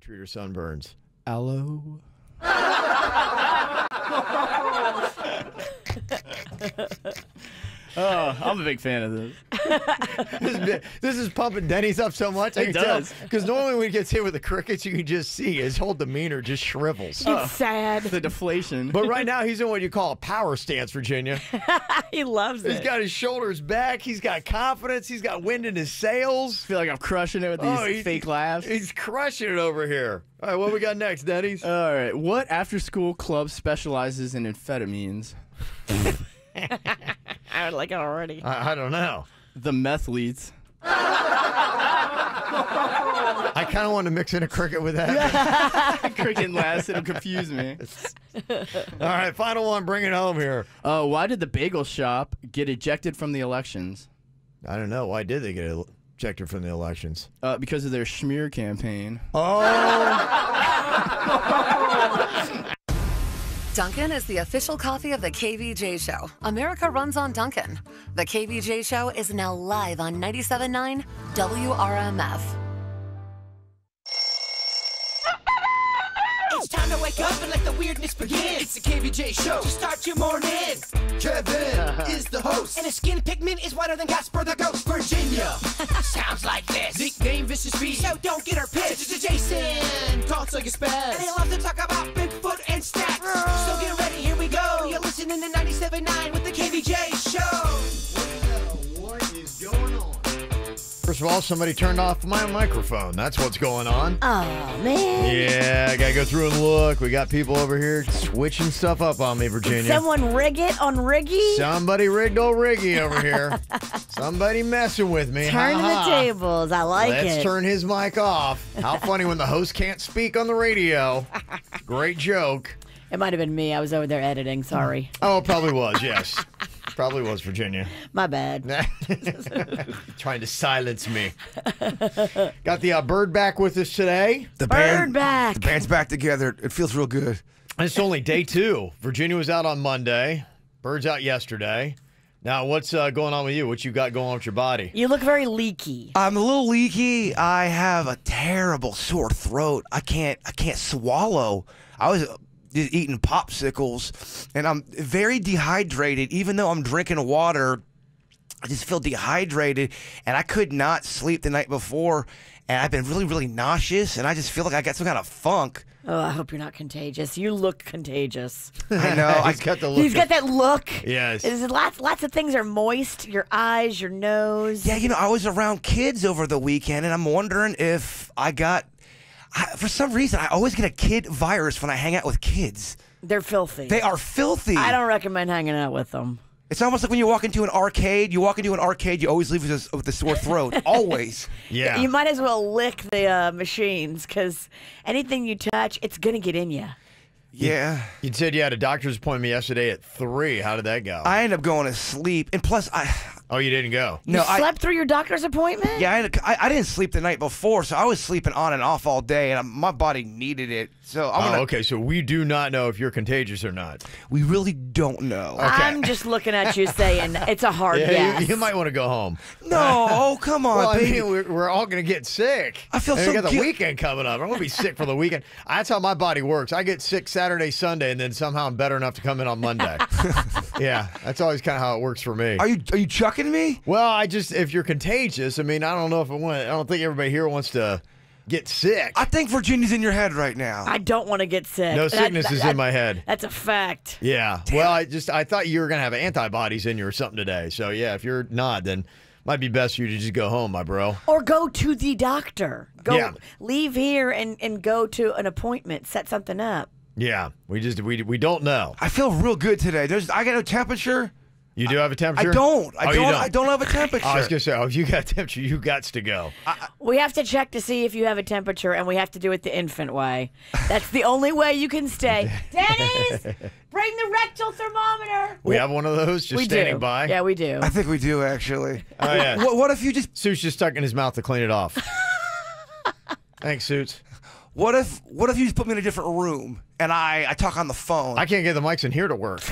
to treat her sunburns. Aloe. Oh, I'm a big fan of this. This is pumping Dennys up so much. I It can does. Because normally when he gets hit with the crickets, you can just see his whole demeanor just shrivels. It's sad. The deflation. But right now, he's in what you call a power stance, Virginia. He loves it. He's got his shoulders back. He's got confidence. He's got wind in his sails. I feel like I'm crushing it with these fake laughs. He's crushing it over here. All right, what we got next, Dennys? All right. What after-school club specializes in amphetamines? I would like it already. I don't know. The Methletes. I kind of want to mix in a cricket with that. Cricket laughs. It'll confuse me. All right, final one. Bring it home here. Why did the bagel shop get ejected from the elections? I don't know. Why did they get ejected from the elections? Because of their schmear campaign. Dunkin' is the official coffee of the KVJ Show. America runs on Dunkin'. The KVJ Show is now live on 97.9 WRMF. It's time to wake up and let the weirdness begin. It's the KVJ Show to start your morning. Kevin is the host, and his skin pigment is whiter than Casper the Ghost. Virginia sounds like this. Nickname Vicious Beast, so don't get her pissed. Jason talks like a spaz, and they love to talk about Bigfoot and stats. So get ready, here we go. You're listening to 97.9 with the KVJ Show. What is going on? First of all, somebody turned off my microphone. That's what's going on. Oh, man. Yeah, I gotta go through and look. We got people over here switching stuff up on me, Virginia. Did someone rig it on Riggy? Somebody rigged old Riggy over here. Somebody messing with me. Turning the tables. I like it. Let's turn his mic off. How funny when the host can't speak on the radio. Great joke. It might have been me. I was over there editing. Sorry. Oh, it probably was, yes. Probably was, Virginia. My bad. Trying to silence me. Got the Bird back with us today. Bird back. The band's back together. It feels real good. It's only day 2. Virginia was out on Monday. Bird's out yesterday. Now, what's going on with you? What you got going on with your body? You look very leaky. I'm a little leaky. I have a terrible sore throat. I can't swallow. I was eating popsicles, and I'm very dehydrated. Even though I'm drinking water, I just feel dehydrated, and I could not sleep the night before, and I've been really, really nauseous, and I just feel like I got some kind of funk. Oh, I hope you're not contagious. You look contagious. I know. He's got the look. He's got that look. Yes. Lots of things are moist. Your eyes, your nose. Yeah, I was around kids over the weekend, and I'm wondering if for some reason, I always get a kid virus when I hang out with kids. They're filthy. They are filthy. I don't recommend hanging out with them. It's almost like when you walk into an arcade. You always leave with a sore throat. Always. Yeah. You might as well lick the machines, because anything you touch, it's going to get in you. Yeah. You said you had a doctor's appointment yesterday at 3. How did that go? I ended up going to sleep. And plus, Oh, you didn't go? You slept through your doctor's appointment? Yeah, I didn't sleep the night before, so I was sleeping on and off all day, and my body needed it. So okay, so we do not know if you're contagious or not. We really don't know. Okay. I'm just looking at you saying it's a hard yes. You might want to go home. No, come on, Well, baby. I mean, we're all going to get sick. I feel and so we got the guil- weekend coming up. I'm going to be sick for the weekend. That's how my body works. I get sick Saturday, Sunday, and then somehow I'm better enough to come in on Monday. Yeah, that's always kind of how it works for me. Are you chucking me? Well, if you're contagious, I mean, I don't know if I don't think everybody here wants to get sick. I think Virginia's in your head right now. I don't want to get sick. No sickness is in my head. That's a fact. Yeah. Well, I thought you were going to have antibodies in you or something today. So, yeah, if you're not, then might be best for you to just go home, my bro. Or go to the doctor. Leave here and go to an appointment. Set something up. Yeah. We don't know. I feel real good today. I got no temperature. You do have a temperature? I don't. You don't. I don't have a temperature. I was going to say, if you got a temperature, you got to go. We have to check to see if you have a temperature, and we have to do it the infant way. That's the only way you can stay. Dennys, bring the rectal thermometer. We have one of those just standing by? Yeah, we do. I think we do, actually. Oh, yeah. What if you just... Suits just stuck in his mouth to clean it off. Thanks, Suits. What if you just put me in a different room, and I talk on the phone? I can't get the mics in here to work.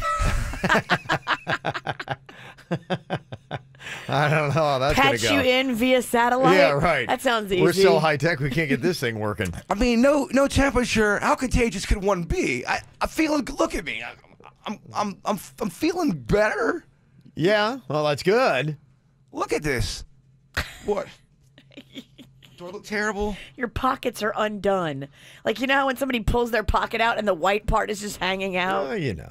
I don't know how that's going to Patch go. you in via satellite? Yeah, right. That sounds easy. We're so high tech, we can't get this thing working. I mean, no temperature. How contagious could one be? I feel. Look at me. I'm feeling better. Yeah, well, that's good. Look at this. What? Do I look terrible? Your pockets are undone. Like, you know how when somebody pulls their pocket out and the white part is just hanging out? Oh, you know.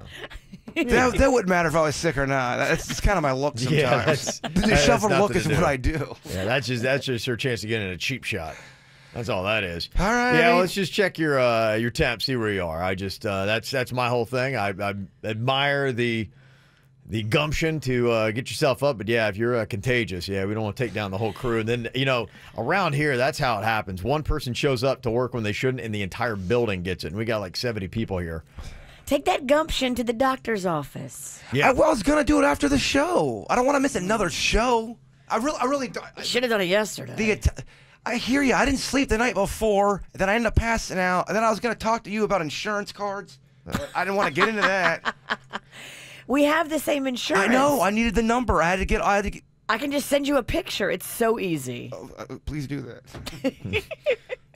That wouldn't matter if I was sick or not. That's just kind of my look sometimes. Yeah, that's- the that has shuffled look nothing is to do. what I do. Yeah, that's just her chance to get in a cheap shot. That's all that is. All right. Yeah, let's just check your temp, see where you are. I just that's my whole thing. I admire the gumption to get yourself up, but yeah, if you're contagious, yeah, we don't want to take down the whole crew. And then around here, that's how it happens. One person shows up to work when they shouldn't, and the entire building gets it. And we got like 70 people here. Take that gumption to the doctor's office. Yeah, I was gonna do it after the show. I don't want to miss another show. I really don't. Should have done it yesterday. I hear you. I didn't sleep the night before. Then I ended up passing out. And then I was gonna talk to you about insurance cards. But I didn't want to get into that. We have the same insurance. I know. I needed the number. I had to get. I can just send you a picture. It's so easy. Please do that.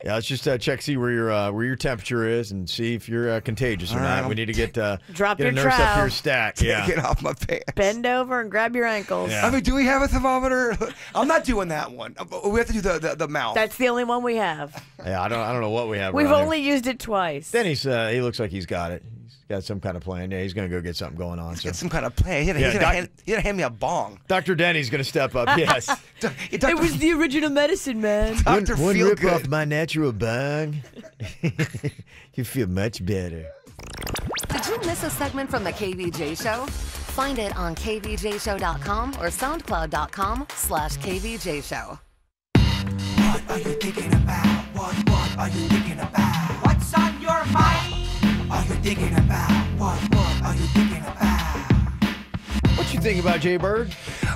yeah. Let's just check, see where your temperature is, and see if you're contagious or All not. right. We need to get Drop get your a nurse up trowel. here stat. Yeah. Get off my pants. Bend over and grab your ankles. Yeah. I mean, do we have a thermometer? I'm not doing that one. We have to do the mouth. That's the only one we have. Yeah, I don't know what we have. We've around only here. used it twice. Dennys, he looks like he's got it. He's got some kind of plan. Yeah, he's gonna go get something going on. So. Get some kind of plan. He's gonna hand me a bong. Dr. Denny's gonna step up. Yes. It was the original medicine, man. Dr. One Feel rip Good. off my natural bung. You feel much better. Did you miss a segment from the KVJ Show? Find it on kvjshow.com or soundcloud.com/KVJ Show. What are you thinking about? What are you thinking about? What's on your mind? Are you thinking about? What are you thinking about? What you think about Jbird?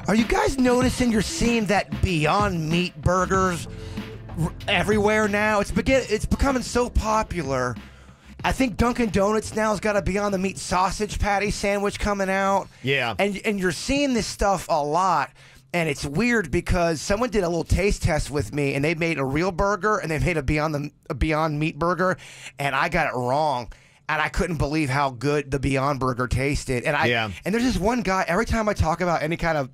Are you guys noticing you're seeing that Beyond Meat burgers everywhere now? It's becoming so popular. I think Dunkin' Donuts now has got a Beyond the Meat sausage patty sandwich coming out. Yeah. And you're seeing this stuff a lot. And it's weird because someone did a little taste test with me, and they made a real burger and they made a Beyond Meat burger, and I got it wrong. And I couldn't believe how good the Beyond Burger tasted. And there's this one guy, every time I talk about any kind of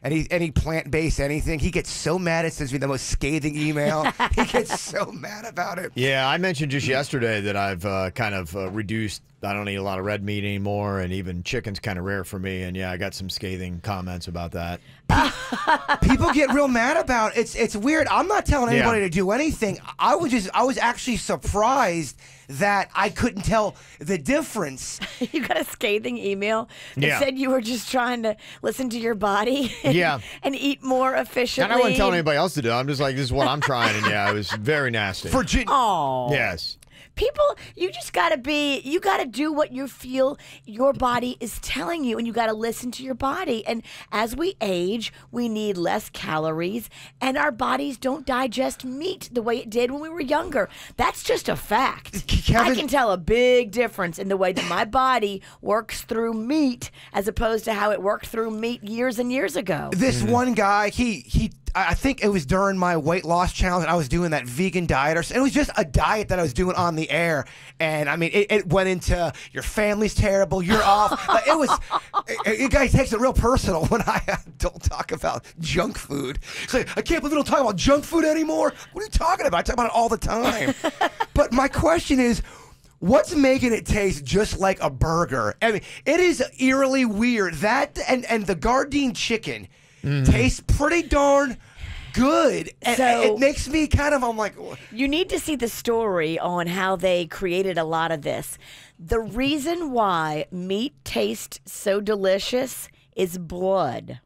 any plant-based anything, he gets so mad. It sends me the most scathing email. He gets so mad about it. Yeah, I mentioned just yesterday that I've kind of reduced. I don't eat a lot of red meat anymore, and even chicken's kind of rare for me. And yeah, I got some scathing comments about that. People get real mad about it. It's weird. I'm not telling anybody to do anything. I was actually surprised that I couldn't tell the difference. You got a scathing email that said you were just trying to listen to your body and eat more efficiently. And I wasn't telling anybody else to do it. I'm just like, this is what I'm trying. And yeah, it was very nasty. Oh. Yes. People, you just gotta do what you feel your body is telling you, and you gotta listen to your body. And as we age, we need less calories, and our bodies don't digest meat the way it did when we were younger. That's just a fact. I can tell a big difference in the way that my body works through meat as opposed to how it worked through meat years and years ago. This one guy, I think it was during my weight loss challenge, and I was doing that vegan diet, and it was just a diet that I was doing on the air. And I mean, it went into your family's terrible, you're off. You guys takes it real personal when I don't talk about junk food. It's like, I can't believe we don't talk about junk food anymore. What are you talking about? I talk about it all the time. But my question is, what's making it taste just like a burger? I mean, it is eerily weird. That and the Gardein chicken tastes pretty darn good. And So- it makes me I'm like... You need to see the story on how they created a lot of this. The reason why meat tastes so delicious is blood.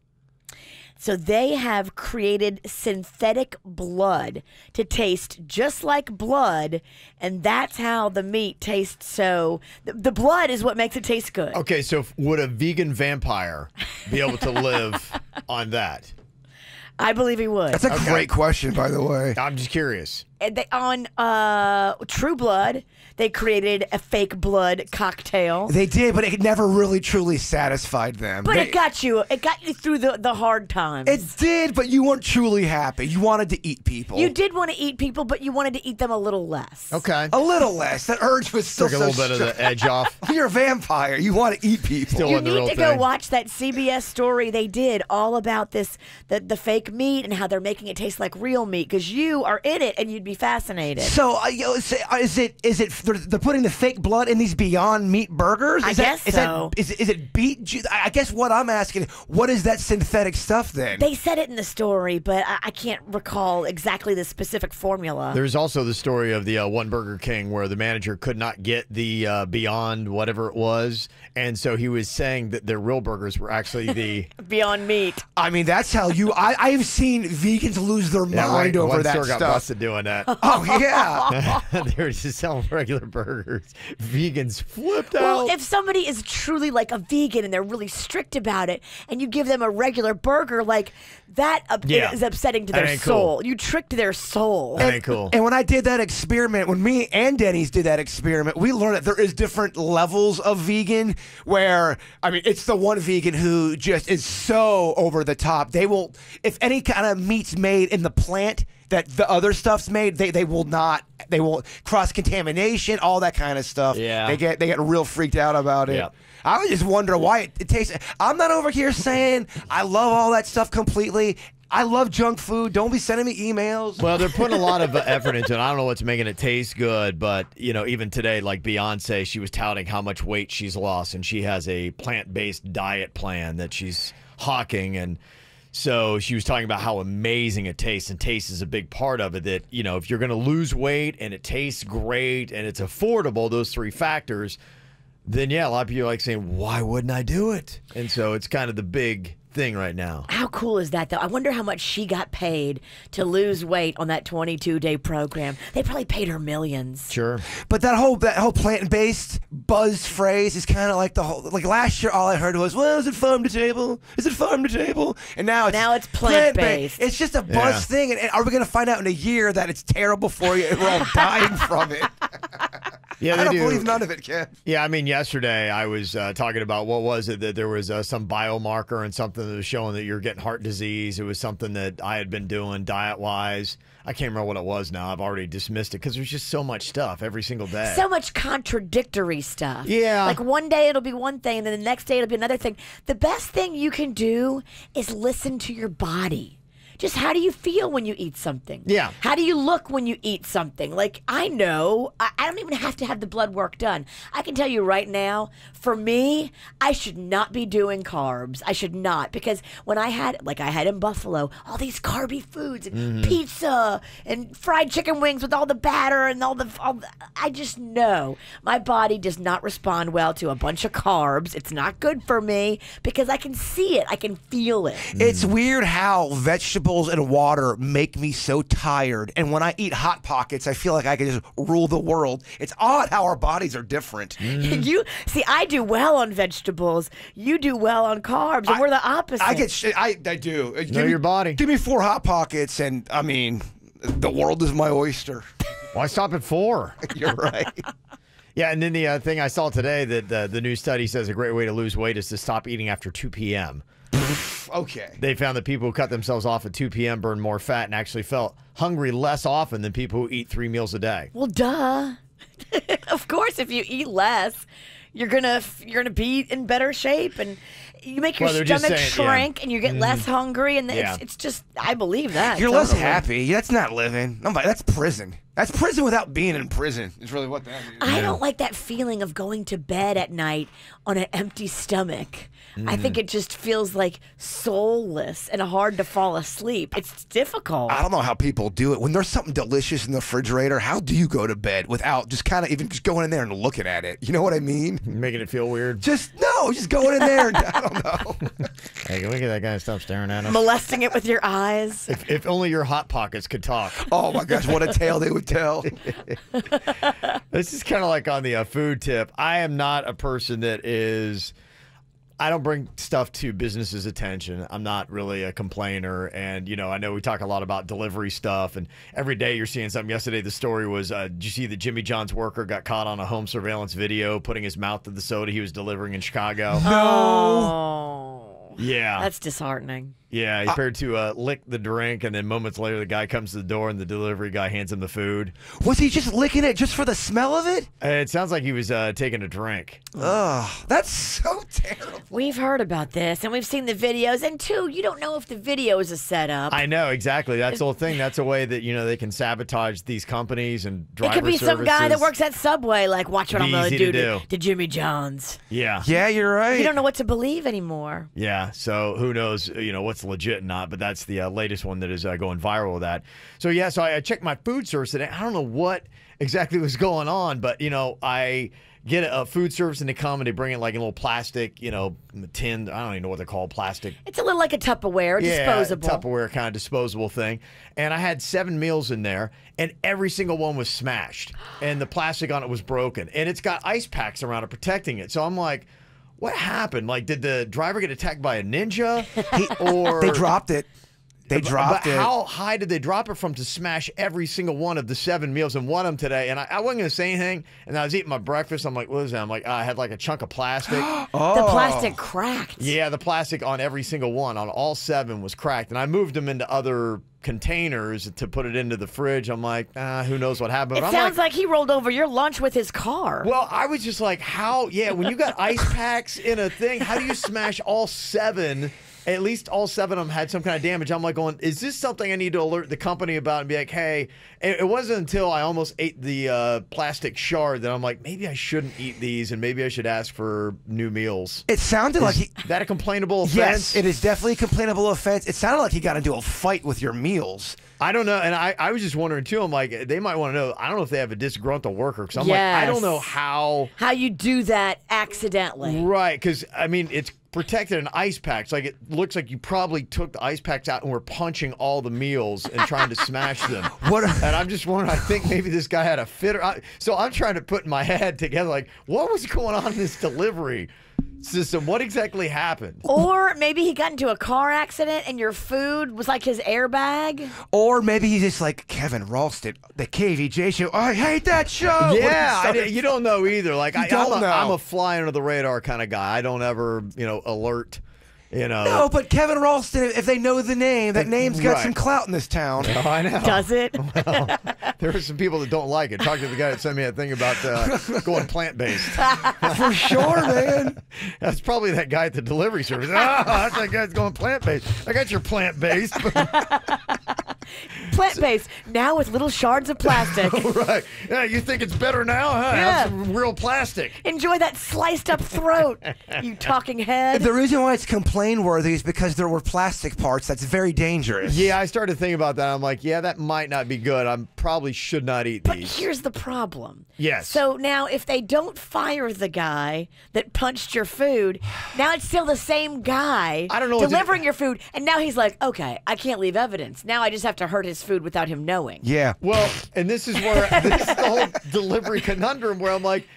So they have created synthetic blood to taste just like blood, and that's how the meat tastes so... The blood is what makes it taste good. Okay, so would a vegan vampire be able to live on that? I believe he would. That's a great question, by the way. I'm just curious. on True Blood, they created a fake blood cocktail. They did, but it never really truly satisfied them. But it got you through the hard times. It did, but you weren't truly happy. You wanted to eat people. You did want to eat people, but you wanted to eat them a little less. Okay. A little less. That urge was still Took a little bit of the edge off. You're a vampire. You want to eat people. Still You wasn't the real need to go thing. watch that CBS story they did all about this, the fake meat and how they're making it taste like real meat, because you are in it and you'd be fascinated. So, is it they're putting the fake blood in these Beyond Meat burgers? I guess so. Is it beet juice? I guess what I'm asking, what is that synthetic stuff then? They said it in the story, but I can't recall exactly the specific formula. There's also the story of the one Burger King where the manager could not get the Beyond whatever it was, and so he was saying that their real burgers were actually the Beyond Meat. I mean, that's how you. I've seen vegans lose their mind over one that store stuff. got busted doing that. Oh yeah. They were just selling regular burgers. Vegans flipped Well, out. if somebody is truly like a vegan and they're really strict about it, and you give them a regular burger, like that is upsetting to That their ain't soul. cool. You tricked their soul. That ain't cool. And when I did that experiment, when me and Dennys did that experiment, we learned that there is different levels of vegan where, I mean, it's the one vegan who just is so over the top. They will, if any kind of meat's made in the plant that the other stuff's made, they will not, they will cross-contamination, all that kind of stuff. Yeah. They get real freaked out about it. Yep. I was just wondering why it tastes. I'm not over here saying I love all that stuff completely. I love junk food. Don't be sending me emails. Well, they're putting a lot of effort into it. I don't know what's making it taste good, but, you know, even today, like Beyonce, she was touting how much weight she's lost, and she has a plant-based diet plan that she's hawking, and so she was talking about how amazing it tastes, and taste is a big part of it, that, you know, if you're going to lose weight and it tastes great and it's affordable, those three factors, then, yeah, a lot of people are like saying, why wouldn't I do it? And so it's kind of the big thing right now. How cool is that, though? I wonder how much she got paid to lose weight on that 22-day program. They probably paid her millions. Sure. But that whole plant-based buzz phrase is kind of like the whole, like last year all I heard was, well, is it farm to table? Is it farm to table? And now it's plant-based. It's just a buzz thing. And are we going to find out in a year that it's terrible for you and we're all dying from it? Yeah, I don't do. believe none of it, Ken. Yeah, I mean, yesterday I was talking about, what was it, that there was some biomarker and something that was showing that you're getting heart disease. It was something that I had been doing diet-wise. I can't remember what it was now. I've already dismissed it because there's just so much stuff every single day. So much contradictory stuff. Yeah. Like one day it'll be one thing, and then the next day it'll be another thing. The best thing you can do is listen to your body. Just how do you feel when you eat something? Yeah. How do you look when you eat something? Like, I know, I don't even have to have the blood work done. I can tell you right now, for me, I should not be doing carbs. I should not, because when I had, like I had in Buffalo, all these carby foods and pizza and fried chicken wings with all the batter and all the, I just know my body does not respond well to a bunch of carbs. It's not good for me because I can see it. I can feel it. It's weird how vegetables and water make me so tired, and when I eat Hot Pockets, I feel like I can just rule the world. It's odd how our bodies are different. You see, I do well on vegetables. You do well on carbs, and we're the opposite. I do. Know your body. Give me 4 Hot Pockets, and I mean, the world is my oyster. Why stop at 4? You're right. Yeah, and then the thing I saw today that the new study says a great way to lose weight is to stop eating after 2 p.m. Okay. They found that people who cut themselves off at 2 p.m. burned more fat and actually felt hungry less often than people who eat 3 meals a day. Well, duh. Of course, if you eat less, you're gonna be in better shape, and you make your Well, they're just stomach saying, shrink, and you get less hungry, and Yeah. it's just, I believe that. You're less totally. happy. That's not living. That's prison. That's prison without being in prison, is really what that is. I don't like that feeling of going to bed at night on an empty stomach. I think it just feels like soulless and hard to fall asleep. It's difficult. I don't know how people do it. When there's something delicious in the refrigerator, how do you go to bed without just kind of even just going in there and looking at it? You know what I mean? Making it feel weird. Just going in there. And, I don't know. Hey, look at that guy, stop staring at him. Molesting it with your eyes. If only your Hot Pockets could talk. Oh my gosh, what a tale they would tell. This is kind of like on the food tip. I am not a person that is... I don't bring stuff to business's attention. I'm not really a complainer. And, you know, I know we talk a lot about delivery stuff, and every day you're seeing something. Yesterday, the story was, did you see that Jimmy John's worker got caught on a home surveillance video putting his mouth to the soda he was delivering in Chicago? Oh. Yeah. That's disheartening. Yeah, he prepared to lick the drink, and then moments later, the guy comes to the door, and the delivery guy hands him the food. Was he just licking it just for the smell of it? It sounds like he was taking a drink. Ugh, that's so terrible. We've heard about this, and we've seen the videos. And two, you don't know if the video is a setup. I know, exactly. That's the whole thing. That's a way that, you know, they can sabotage these companies and driver It could be services. some guy that works at Subway, like, watch what I'm going to Easy to do do. to Jimmy John's. Yeah. Yeah, you're right. You don't know what to believe anymore. Yeah, so who knows, you know, what's legit and not, but that's the latest one that is going viral with that. So, yeah, so I checked my food service today. I don't know what exactly was going on, but, you know, I get a food service and they come and they bring it like in a little plastic, you know, tin. I don't even know what they're called, plastic. It's a little like a Tupperware, disposable. Yeah, Tupperware kind of disposable thing. And I had 7 meals in there, and every single one was smashed, and the plastic on it was broken, and it's got ice packs around it protecting it. So I'm like, what happened? Like, did the driver get attacked by a ninja? Or They dropped it. They dropped but it. how high did they drop it from to smash every single one of the 7 meals and one of them today? And I wasn't going to say anything. And I was eating my breakfast. I'm like, what is that? I'm like, I had like a chunk of plastic. The plastic cracked. Yeah, the plastic on every single one, on all 7 was cracked. And I moved them into other containers to put it into the fridge. I'm like, who knows what happened. It But sounds like he rolled over your lunch with his car. well, I was just like, how? Yeah, when you got ice packs in a thing, how do you smash all 7? At least all 7 of them had some kind of damage. I'm like going, is this something I need to alert the company about and be like, hey, it wasn't until I almost ate the plastic shard that I'm like, maybe I shouldn't eat these and maybe I should ask for new meals. It sounded like he... That a complainable offense? Yes, it is definitely a complainable offense. It sounded like he got into a fight with your meals. I don't know, and I was just wondering too. I'm like, they might want to know. I don't know if they have a disgruntled worker, because I'm like, I don't know how you do that accidentally. Right, because I mean, it's protected in ice packs. Like, it looks like you probably took the ice packs out and were punching all the meals and trying to smash them. What? And I'm just wondering. I think maybe this guy had a fit. So I'm trying to put in my head together, like, what was going on in this delivery system? What exactly happened? Or maybe he got into a car accident and your food was like his airbag. Or maybe he's just like, Kevin Ralston, the KVJ show. I hate that show. Yeah, you don't know either. Like, I'm know. a fly under the radar kind of guy. I don't ever, you know, alert. You know. No, but Kevin Ralston, if they know the name, that name's got Right. some clout in this town. Oh, I know. Does it? Well, there are some people that don't like it. Talk to the guy that sent me that thing about going plant-based. For sure, man. That's probably that guy at the delivery service. Oh, that's that guy's going plant-based. I got your plant-based. Plant-based, now with little shards of plastic. Right. Yeah, you think it's better now, huh? Yeah. Have some real plastic. Enjoy that sliced up throat, you talking head. The reason why it's complain-worthy is because there were plastic parts. That's very dangerous. Yeah, I started thinking about that. I'm like, yeah, that might not be good. I probably should not eat But these. here's the problem. Yes. So now if they don't fire the guy that punched your food, now it's still the same guy I don't know what to do. delivering your food. And now he's like, okay, I can't leave evidence. Now I just have to hurt his food without him knowing. Yeah. Well, and this is the whole delivery conundrum where I'm like,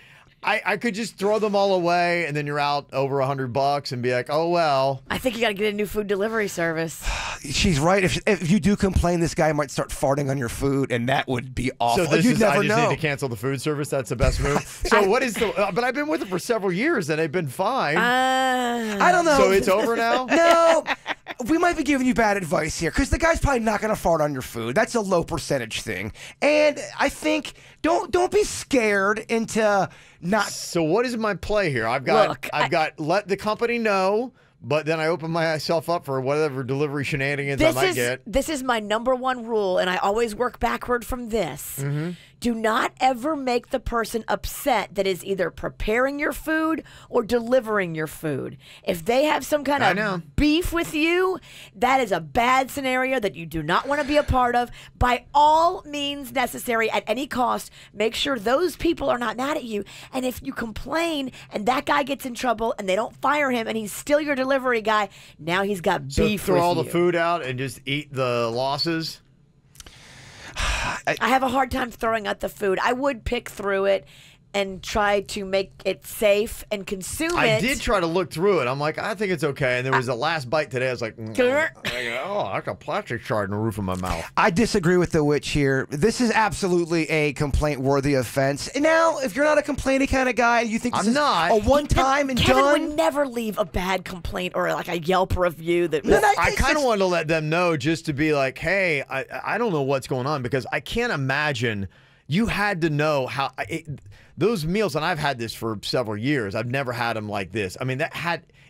I could just throw them all away and then you're out over $100 and be like, oh, well. I think you got to get a new food delivery service. She's right. If you do complain, this guy might start farting on your food, and that would be awful. So this You'd is, never I just know. need to cancel the food service. That's the best move. So what is the, but I've been with it for several years and they've been fine. I don't know. So it's over now? No, we might be giving you bad advice here because the guy's probably not going to fart on your food. That's a low percentage thing, and I think don't be scared into not. So what is my play here? I've got let the company know, but then I open myself up for whatever delivery shenanigans I might get. This is my #1 rule, and I always work backward from this. Mm-hmm. Do not ever make the person upset that is either preparing your food or delivering your food. If they have some kind of beef with you, that is a bad scenario that you do not want to be a part of. By all means necessary, at any cost, make sure those people are not mad at you. And if you complain and that guy gets in trouble and they don't fire him and he's still your delivery guy, now he's got beef throw with all you. the food out and just eat the losses. I have a hard time throwing out the food. I would pick through it. and try to make it safe and consume it. I did try to look through it. I'm like, I think it's okay. And there was the last bite today. I was like, oh, that's a plastic shard in the roof of my mouth. I disagree with the witch here. This is absolutely a complaint-worthy offense. And now, if you're not a complaining kind of guy, you think this is a one-time and Kevin done. would never leave a bad complaint or like a Yelp review. That I kind of wanted to let them know just to be like, hey, I don't know what's going on, because I can't imagine you had to know how those meals, and I've had this for several years. I've never had them like this. I mean,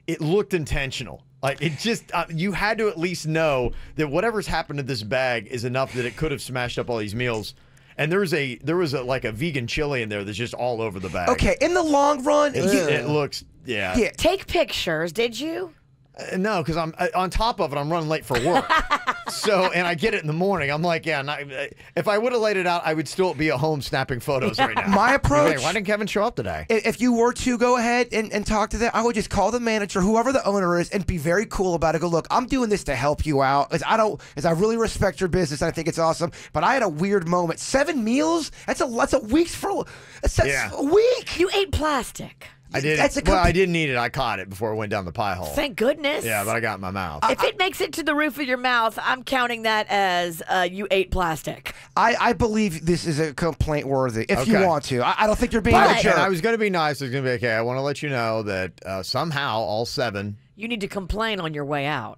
it looked intentional. Like, it just, you had to at least know that whatever's happened to this bag is enough that it could have smashed up all these meals. And there was like a vegan chili in there that's just all over the bag. Okay, in the long run, it looks, yeah. Take pictures, did you? No, because I'm on top of it. I'm running late for work. And I get it in the morning. I'm like, if I would have laid it out, I would still be at home snapping photos right now. My approach. Why didn't Kevin show up today? If you were to go ahead and talk to them, I would just call the manager, whoever the owner is, and be very cool about it. Go, look, I'm doing this to help you out. As I really respect your business. And I think it's awesome. But I had a weird moment. 7 meals? That's a week's full. That's a week. You ate plastic. I didn't. I didn't eat it. I caught it before it went down the pie hole. Thank goodness. Yeah, but I got it in my mouth. If it makes it to the roof of your mouth, I'm counting that as you ate plastic. I believe this is a complaint worthy. If you want to, I don't think you're being a jerk. I was going to be nice. I was going to be okay. I want to let you know that somehow all 7. You need to complain on your way out.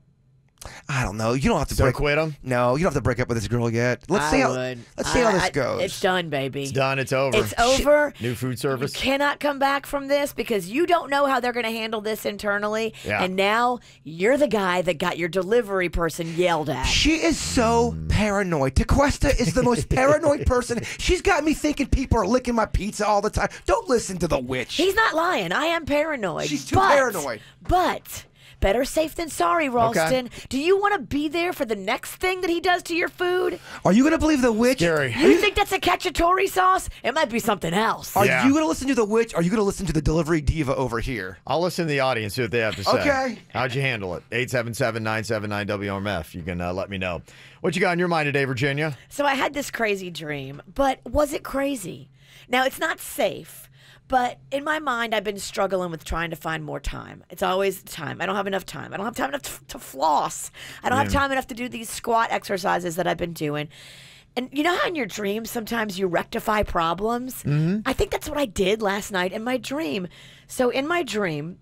I don't know. You don't have to quit them. No, you don't have to break up with this girl yet. Let's see how this goes. It's done, baby. It's done. It's over. It's over. New food service. You cannot come back from this because you don't know how they're going to handle this internally. Yeah. And now you're the guy that got your delivery person yelled at. She is so paranoid. Tequesta is the most paranoid person. She's got me thinking people are licking my pizza all the time. Don't listen to the witch. He's not lying. I am paranoid. She's too paranoid. But better safe than sorry, Ralston. Okay. Do you want to be there for the next thing that he does to your food? Are you going to believe the witch? Scary. You think that's a cacciatore sauce? It might be something else. Are you going to listen to the witch? Or are you going to listen to the delivery diva over here? I'll listen to the audience, see what they have to say. Okay. How'd you handle it? 877-979-WRMF. You can let me know. What you got in your mind today, Virginia? So I had this crazy dream, but was it crazy? Now, it's not safe. But in my mind, I've been struggling with trying to find more time. It's always time. I don't have enough time. I don't have time enough to floss. I don't have time enough to do these squat exercises that I've been doing. And you know how in your dreams sometimes you rectify problems? Mm-hmm. I think that's what I did last night in my dream. So in my dream,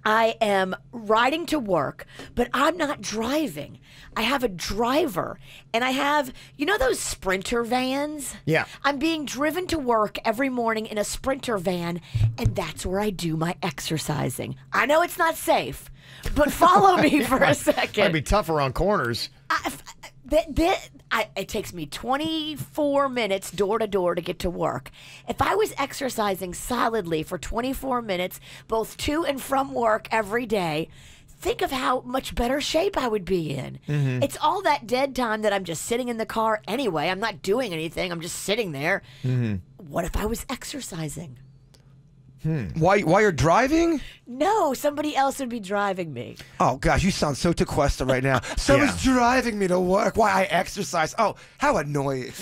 I am riding to work, but I'm not driving. I have a driver, and I have, you know those Sprinter vans? Yeah. I'm being driven to work every morning in a Sprinter van, and that's where I do my exercising. I know it's not safe, but follow me for a second. Might be tough around corners. It takes me 24 minutes door to door to get to work. If I was exercising solidly for 24 minutes, both to and from work every day, think of how much better shape I would be in. Mm-hmm. It's all that dead time that I'm just sitting in the car anyway. I'm not doing anything. I'm just sitting there. Mm-hmm. What if I was exercising? While you're driving? No, somebody else would be driving me. Oh, gosh, you sound so Tequesta right now. Someone's driving me to work while I exercise. Oh, how annoying.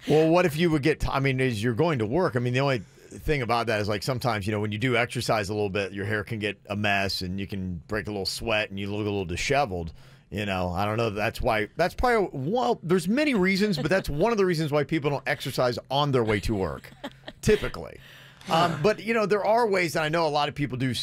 Well, what if you would get, as you're going to work, the only thing about that is like sometimes, when you do exercise a little bit, your hair can get a mess and you can break a little sweat and you look a little disheveled. I don't know. That's probably, well, there's many reasons, but that's one of the reasons why people don't exercise on their way to work, typically. But, there are ways that I know a lot of people do,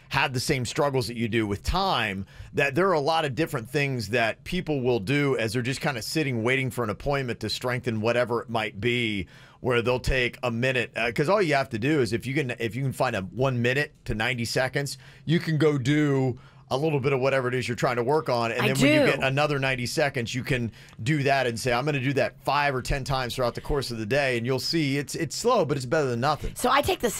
have the same struggles that you do with time, that there are a lot of different things that people will do as they're just kind of sitting, waiting for an appointment to strengthen whatever it might be, where they'll take a minute. Because all you have to do is if you can find a 1 minute to 90 seconds, you can go do a little bit of whatever it is you're trying to work on, and then when you get another 90 seconds, you can do that and say, I'm going to do that 5 or 10 times throughout the course of the day, and you'll see it's slow, but it's better than nothing. So I take the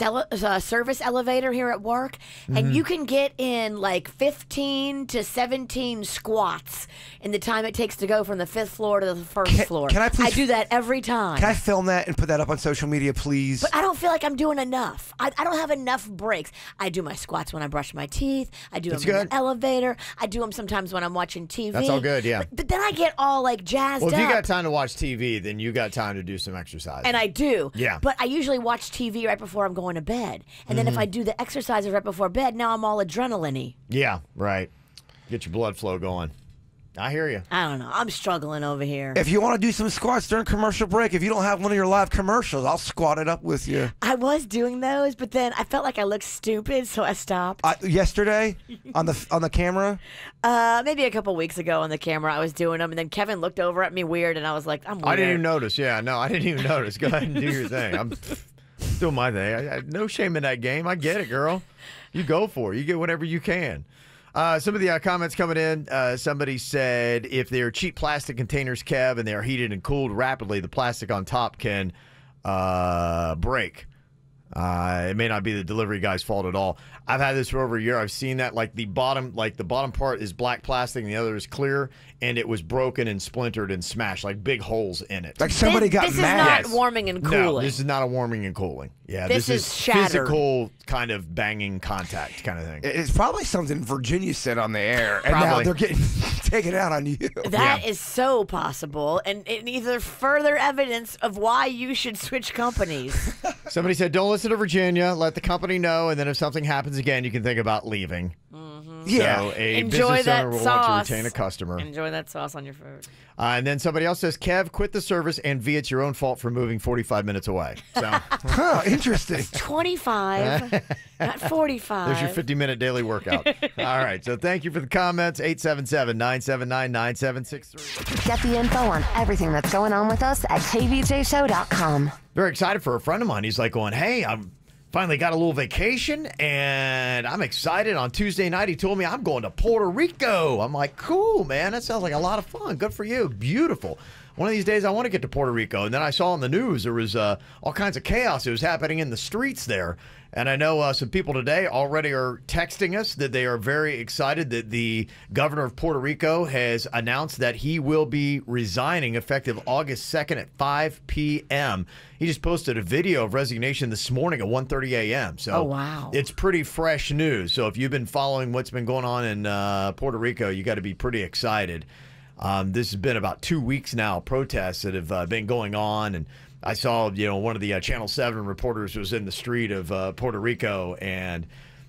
service elevator here at work, and you can get in like 15 to 17 squats in the time it takes to go from the 5th floor to the 1st floor. Can I please? I do that every time. Can I film that and put that up on social media, please? But I don't feel like I'm doing enough. I don't have enough breaks. I do my squats when I brush my teeth. I do them in the elevator. I do them sometimes when I'm watching TV. That's all good, yeah. But then I get all like jazzed up. Well, if you got time to watch TV, then you got time to do some exercise. And I do. Yeah. But I usually watch TV right before I'm going to bed. And then if I do the exercises right before bed, now I'm all adrenaline-y. Yeah, right. Get your blood flow going. I hear you. I don't know. I'm struggling over here. If you want to do some squats during commercial break, if you don't have one of your live commercials, I'll squat it up with you. I was doing those, but then I felt like I looked stupid, so I stopped. Yesterday on the camera? Maybe a couple weeks ago on the camera, I was doing them, and then Kevin looked over at me weird, and I was like, I'm weird. I didn't even notice. Yeah, no, I didn't even notice. Go ahead and do your thing. I'm doing my thing. I no shame in that game. I get it, girl. You go for it. You get whatever you can. Some of the comments coming in, somebody said if they're cheap plastic containers, Kev, and they are heated and cooled rapidly, the plastic on top can break. It may not be the delivery guy's fault at all. I've had this for over a year. I've seen that the bottom part is black plastic and the other is clear, and it was broken and splintered and smashed, like big holes in it. Like somebody got mad. This is not warming and cooling. No, this is not a warming and cooling. Yeah, this is shattered. Physical kind of banging contact kind of thing. It's probably something Virginia said on the air, and Probably. now they're getting taken out on you. That is so possible, and either further evidence of why you should switch companies. Somebody said, don't listen to Virginia. Let the company know, and then if something happens again, you can think about leaving. Yeah. So a Enjoy business that owner will sauce. want to retain a customer. Enjoy that sauce on your food. And then somebody else says, Kev, quit the service, and V, it's your own fault for moving 45 minutes away. So Huh, interesting. 25, not 45. there's your 50-minute daily workout. All right. So thank you for the comments. 877-979-9763. Get the info on everything that's going on with us at kvjshow.com. Very excited for a friend of mine. He's like going, hey, I'm finally got a little vacation, and I'm excited. On Tuesday night, he told me I'm going to Puerto Rico. I'm like, cool, man. That sounds like a lot of fun. Good for you. Beautiful. One of these days, I want to get to Puerto Rico. And then I saw on the news there was all kinds of chaos. It was happening in the streets there. And I know some people today already are texting us that they are very excited that the governor of Puerto Rico has announced that he will be resigning effective August 2nd at 5 p.m. He just posted a video of resignation this morning at 1:30 a.m. So Oh, wow. It's pretty fresh news. So if you've been following what's been going on in Puerto Rico, you got to be pretty excited. This has been about 2 weeks now, protests that have been going on, and I saw, one of the Channel 7 reporters was in the street of Puerto Rico, and,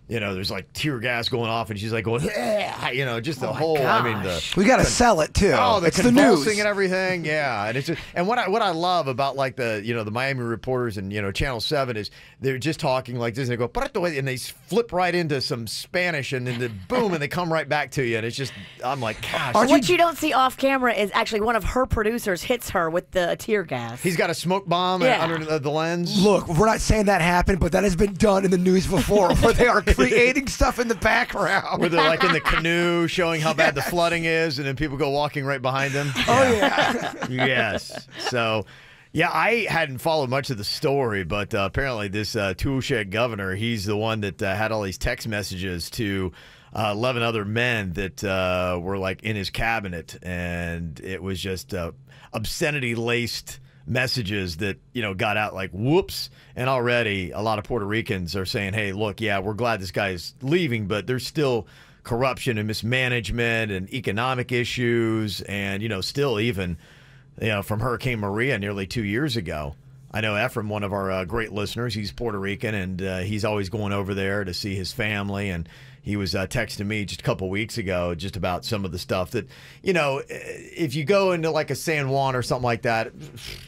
there's like tear gas going off, and she's like going, just the whole, We got to sell it, too. Oh, it's the news. and everything, yeah. And it's just, and what I love about the Miami reporters and Channel 7 is they're just talking like this, and they go and they flip right into some Spanish, and then boom, and they come right back to you, and it's just I'm like, gosh. What you don't see off camera is actually one of her producers hits her with the tear gas. He's got a smoke bomb under the lens. Look, we're not saying that happened, but that has been done in the news before, where they are creating stuff in the background. Where they're like in the canoe showing how bad the flooding is, and then people go walking right behind them. Oh, yeah. Yes. So, yeah, I hadn't followed much of the story, but apparently this toolshed governor, he's the one that had all these text messages to 11 other men that were like in his cabinet, and it was just obscenity-laced messages that got out like whoops, and already a lot of Puerto Ricans are saying, hey, look, yeah, we're glad this guy's leaving, but there's still corruption and mismanagement and economic issues, and still even from Hurricane Maria nearly 2 years ago. I know Ephraim, one of our great listeners, he's Puerto Rican, and he's always going over there to see his family, and he was texting me just a couple weeks ago just about some of the stuff that, if you go into like a San Juan or something like that,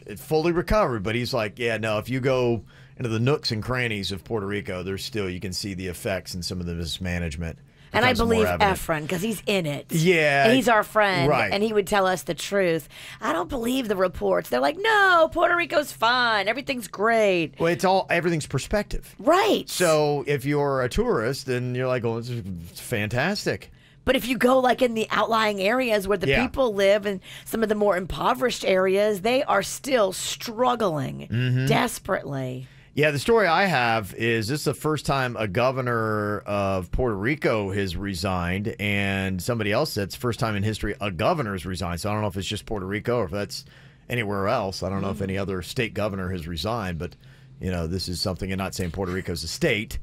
it fully recovered. But he's like, yeah, no, if you go into the nooks and crannies of Puerto Rico, there's still, you can see the effects and some of the mismanagement. And I believe Ephraim because he's in it. Yeah. And he's our friend. Right. And he would tell us the truth. I don't believe the reports. They're like, no, Puerto Rico's fine. Everything's great. Well, everything's perspective. Right. So if you're a tourist, then you're like, oh, this is fantastic. But if you go like in the outlying areas where the people live and some of the more impoverished areas, they are still struggling desperately. Yeah, the story I have is this is the first time a governor of Puerto Rico has resigned, and somebody else said it's the first time in history a governor has resigned. So I don't know if it's just Puerto Rico or if that's anywhere else. I don't know if any other state governor has resigned, but, this is something, and not saying Puerto Rico is a state.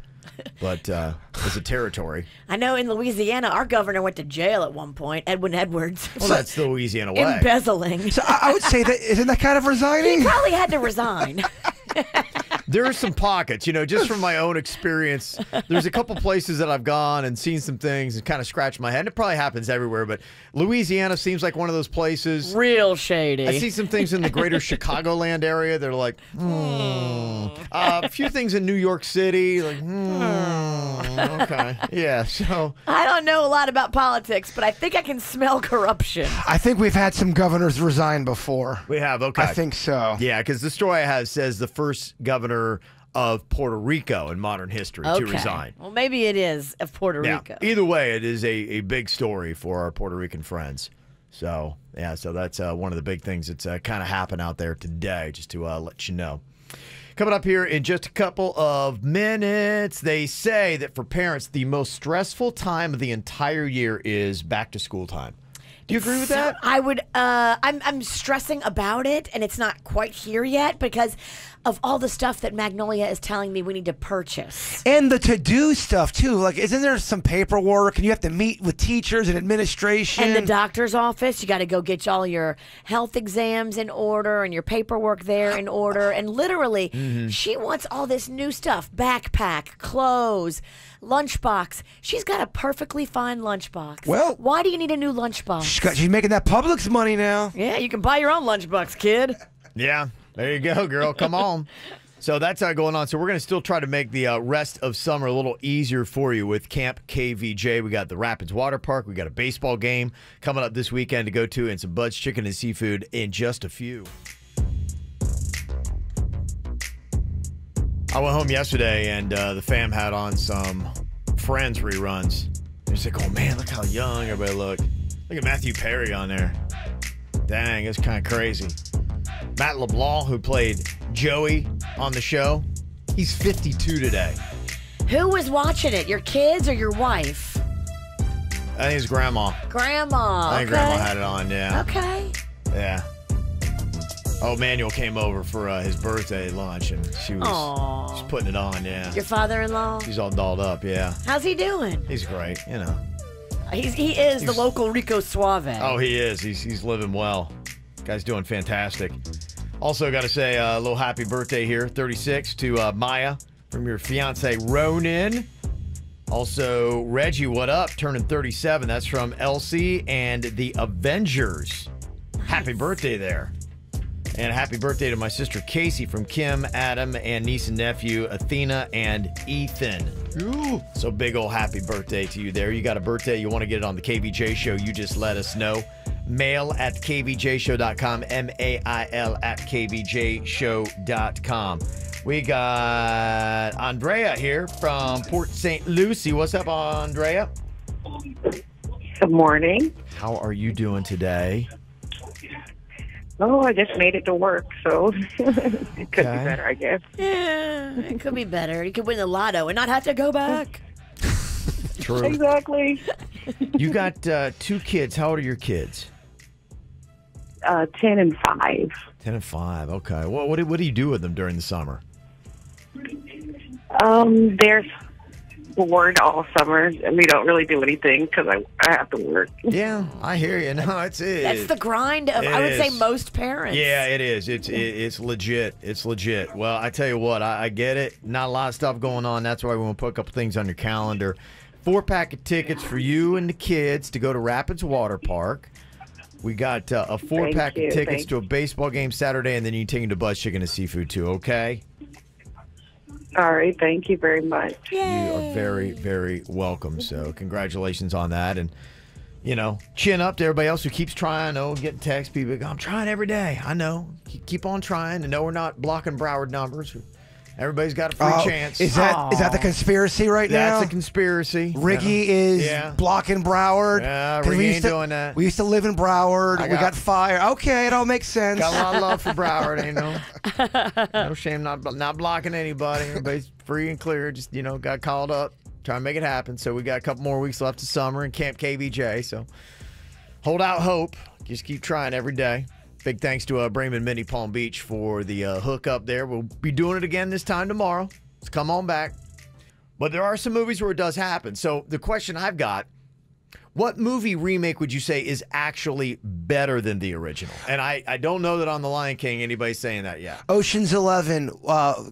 but as a territory. I know in Louisiana, our governor went to jail at one point, Edwin Edwards. Well, that's the Louisiana way. Embezzling. So I would say that isn't that kind of resigning? He probably had to resign. There are some pockets, just from my own experience. There's a couple places that I've gone and seen some things and kind of scratched my head. And it probably happens everywhere, but Louisiana seems like one of those places. Real shady. I see some things in the greater Chicagoland area. They're like, a few things in New York City, like, okay. Yeah, so. I don't know a lot about politics, but I think I can smell corruption. I think we've had some governors resign before. We have, okay. I think so. Yeah, because the story I have says the first governor of Puerto Rico in modern history to resign. Well, maybe it is of Puerto Rico. Either way, it is a big story for our Puerto Rican friends. So, yeah, so that's one of the big things that's kind of happened out there today, just to let you know. Coming up here in just a couple of minutes, they say that for parents, the most stressful time of the entire year is back to school time. Do you agree with that? I would. I'm stressing about it, and it's not quite here yet because of all the stuff that Magnolia is telling me we need to purchase. And the to-do stuff, too. Like, isn't there some paperwork, and you have to meet with teachers and administration? And the doctor's office, you got to go get all your health exams in order and your paperwork there in order. And literally, she wants all this new stuff. Backpack, clothes, lunchbox. She's got a perfectly fine lunchbox. Well, why do you need a new lunchbox? She's making that Publix money now. Yeah, you can buy your own lunchbox, kid. Yeah, there you go, girl. Come on. So that's going on. So we're going to still try to make the rest of summer a little easier for you with Camp KVJ. We got the Rapids Water Park. We got a baseball game coming up this weekend to go to and some Bud's Chicken and Seafood in just a few. I went home yesterday and the fam had on some Friends reruns. It's like, oh man, look how young everybody looked. Look at Matthew Perry on there. Dang, it's kind of crazy. Matt LeBlanc, who played Joey on the show, he's 52 today. Who was watching it? Your kids or your wife? I think it's Grandma. Grandma. I think Grandma had it on, yeah. Okay. Yeah. Oh, Manuel came over for his birthday lunch, and she was just putting it on, yeah. Your father-in-law? He's all dolled up, yeah. How's he doing? He's great, you know. He is the local Rico Suave. Oh, he is. He's living well. Guy's doing fantastic. Also, got to say a little happy birthday here, 36, to Maya from your fiance Ronan. Also, Reggie, what up? Turning 37. That's from Elsie and the Avengers. Nice. Happy birthday there. And happy birthday to my sister Casey from Kim, Adam, and niece and nephew Athena and Ethan. Ooh. So big old happy birthday to you there. You got a birthday, you want to get it on the KVJ show, you just let us know. Mail at kvjshow.com, mail at kvjshow.com. We got Andrea here from Port St. Lucie. What's up, Andrea? Good morning. How are you doing today? Oh, I just made it to work, so it could be better, I guess. Yeah, it could be better. You could win the lotto and not have to go back. True. Exactly. You got 2 kids. How old are your kids? 10 and 5. 10 and 5. Okay. Well, what do you do with them during the summer? They're bored all summer, and we don't really do anything because I have to work. Yeah, I hear you. No, it's it. That's the grind of, I would say, most parents. Yeah, it is. It's legit. It's legit. Well, I tell you what, I get it. Not a lot of stuff going on. That's why we want to put a couple things on your calendar. 4-pack of tickets for you and the kids to go to Rapids Water Park. We got a 4-pack of tickets to a baseball game Saturday, and then you can take them to Bud's Chicken and Seafood too, okay? All right, thank you very much. Yay. You are very, very welcome. So congratulations on that. And, chin up to everybody else who keeps trying. Getting texts, people go, I'm trying every day. I know. Keep on trying. And no, we're not blocking Broward numbers. Everybody's got a free chance. Is that the conspiracy right now? That's a conspiracy. Riggy is blocking Broward. Yeah, Riggy ain't doing that. We used to live in Broward. We got fired. Okay, it all makes sense. Got a lot of love for Broward, no shame not blocking anybody. Everybody's free and clear. Just, got called up. Trying to make it happen. So we got a couple more weeks left of summer in Camp KVJ. So hold out hope. Just keep trying every day. Big thanks to Bremen Mini Palm Beach for the hookup there. We'll be doing it again this time tomorrow. So come on back. But there are some movies where it does happen. So the question I've got, what movie remake would you say is actually better than the original? And I don't know that on The Lion King anybody's saying that yet. Ocean's 11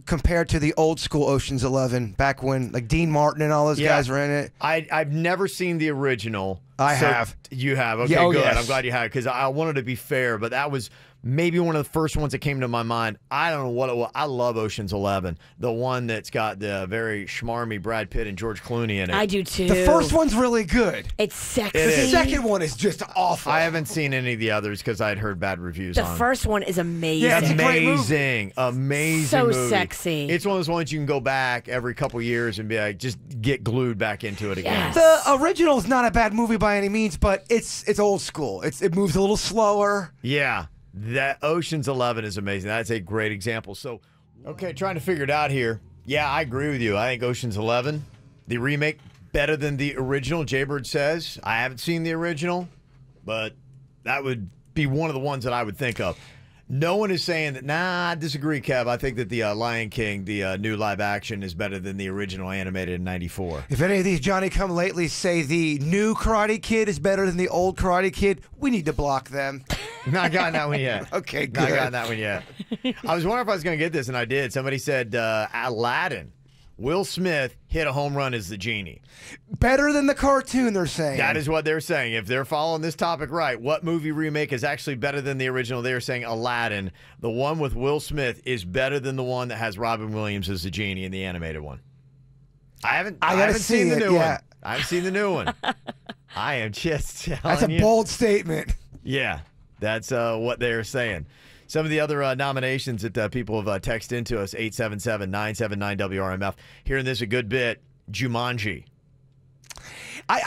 compared to the old school Ocean's 11, back when like Dean Martin and all those guys were in it. I've never seen the original. I have. You have? Okay, Yeah, good. yes. I'm glad you have, because I wanted to be fair, but that was maybe one of the first ones that came to my mind. I don't know what it was. I love Ocean's 11, the one that's got the very schmarmy Brad Pitt and George Clooney in it. I do too. The first one's really good. It's sexy. It The is. second one is just awful. I haven't seen any of the others because I'd heard bad reviews The on first one is amazing. Yeah, it's a great movie. amazing So movie. sexy. It's one of those ones you can go back every couple years and be like, just get glued back into it again. Yes. The original is not a bad movie by any means, but it's old school. It moves a little slower. Yeah, that Ocean's 11 is amazing. That's a great example. So, okay, trying to figure it out here. Yeah, I agree with you. I think Ocean's 11, the remake, better than the original. Jbird says I haven't seen the original, but that would be one of the ones that I would think of. No one is saying that. Nah, I disagree, Kev. I think that the Lion King, the new live action, is better than the original animated in '94. If any of these Johnny-come-latelys say the new Karate Kid is better than the old Karate Kid, we need to block them. Not gotten that one yet. Okay, good. Not gotten that one yet. I was wondering if I was going to get this, and I did. Somebody said Aladdin. Will Smith hit a home run as the genie. Better than the cartoon, they're saying. That is what they're saying. If they're following this topic right, what movie remake is actually better than the original? They're saying Aladdin. The one with Will Smith is better than the one that has Robin Williams as the genie in the animated one. I haven't seen the new one. I haven't seen the new one. I am just telling That's a you. bold statement. Yeah, that's what they're saying. Some of the other nominations that people have texted into us, 877-979-WRMF. Hearing this a good bit, Jumanji.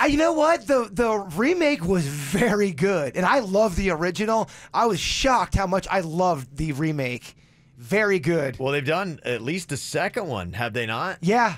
You know what? The remake was very good, and I love the original. I was shocked how much I loved the remake. Very good. Well, they've done at least a second one, have they not? Yeah.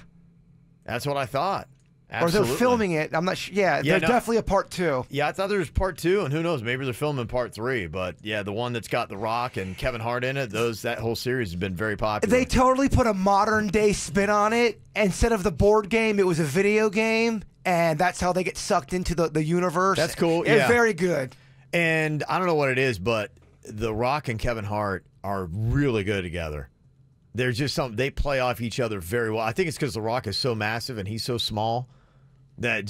That's what I thought. Or Absolutely. they're filming it. I'm not sure. Yeah, there's definitely a part 2. Yeah, I thought there was part 2, and who knows, maybe they're filming part 3. But yeah, the one that's got The Rock and Kevin Hart in it, that whole series has been very popular. They totally put a modern day spin on it. Instead of the board game, it was a video game, and that's how they get sucked into the universe. That's cool. It's Yeah, very good. And I don't know what it is, but The Rock and Kevin Hart are really good together. There's just something, they play off each other very well. I think it's because The Rock is so massive and he's so small. They're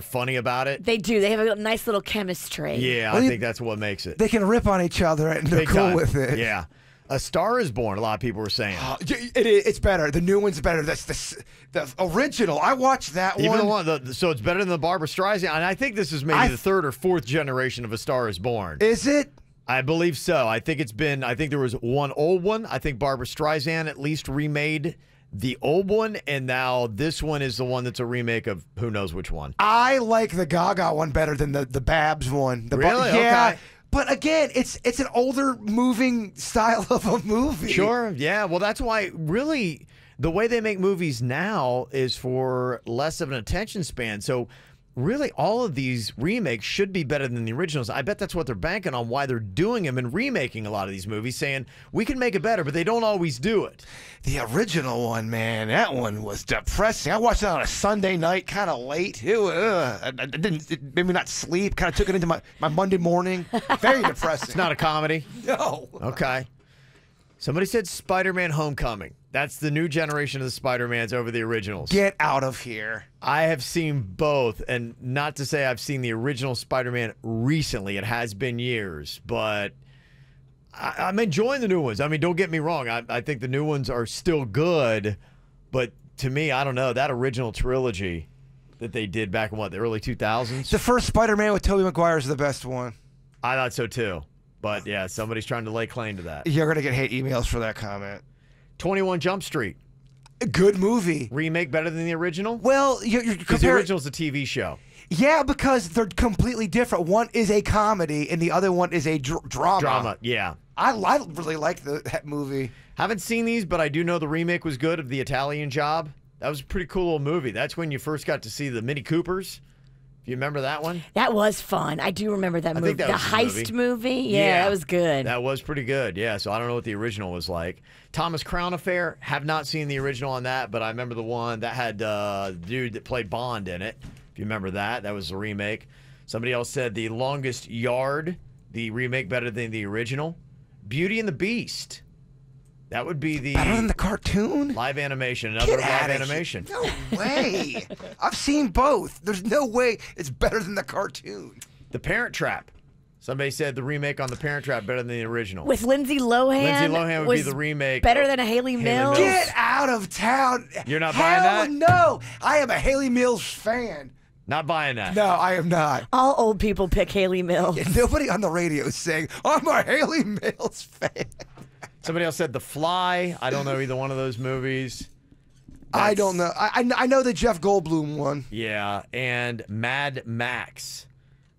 funny about it. They do. They have a nice little chemistry. Yeah, Well, I think that's what makes it. They can rip on each other, and they're Big cool time. with it. Yeah. A Star is Born, a lot of people were saying. It's better. The new one's better. That's the original. I watched that Even one. the one, so it's better than the Barbra Streisand. And I think this is maybe the third or fourth generation of A Star is Born. Is it? I believe so. I think there was one old one. I think Barbra Streisand at least remade the old one, and now this one is the one that's a remake of who knows which one. I like the Gaga one better than the Babs one. Really? Yeah. Okay. But again, it's an older moving style of a movie. Sure. Yeah. Well, that's why really the way they make movies now is for less of an attention span. So really all of these remakes should be better than the originals. I bet that's what they're banking on, why they're doing them and remaking a lot of these movies, saying we can make it better, but they don't always do it. The original one, man, that one was depressing. I watched it on a Sunday night, kind of late. I didn't, it made me not sleep. Kind of took it into my Monday morning. Very depressing. It's not a comedy. No. Okay. Somebody said Spider-Man Homecoming. That's the new generation of the Spider-Mans over the originals. Get out of here. I have seen both, and not to say I've seen the original Spider-Man recently. It has been years, but I'm enjoying the new ones. I mean, don't get me wrong. I think the new ones are still good, but to me, I don't know. That original trilogy that they did back in, the early 2000s? The first Spider-Man with Tobey Maguire is the best one. I thought so, too. But, yeah, somebody's trying to lay claim to that. You're going to get hate emails for that comment. 21 Jump Street. A good movie. Remake better than the original? Well, you're Because the original's a TV show. Yeah, because they're completely different. One is a comedy, and the other one is a drama. Drama, yeah. I really like that movie. Haven't seen these, but I do know the remake was good of The Italian Job. That was a pretty cool little movie. That's when you first got to see the Mini Coopers. You remember that one? That was fun. I do remember that movie. think that The was the heist movie. Yeah, that was good. That was pretty good. Yeah, so I don't know what the original was like. Thomas Crown Affair, have not seen the original on that, but I remember the one that had the dude that played Bond in it. If you remember that, that was the remake. Somebody else said The Longest Yard, the remake better than the original. Beauty and the Beast. That would be the Better than the cartoon? live animation. Another live animation. No way. I've seen both. There's no way it's better than the cartoon. The Parent Trap. Somebody said the remake on The Parent Trap better than the original. With Lindsay Lohan. Lindsay Lohan would be was the remake. Better than a Haley Mills. Get out of town. You're not Hell buying that? No. I am a Haley Mills fan. Not buying that. No, I am not. All old people pick Haley Mills. Nobody on the radio is saying, I'm a Haley Mills fan. Somebody else said The Fly. I don't know either one of those movies. I don't know. I know the Jeff Goldblum one. Yeah, and Mad Max,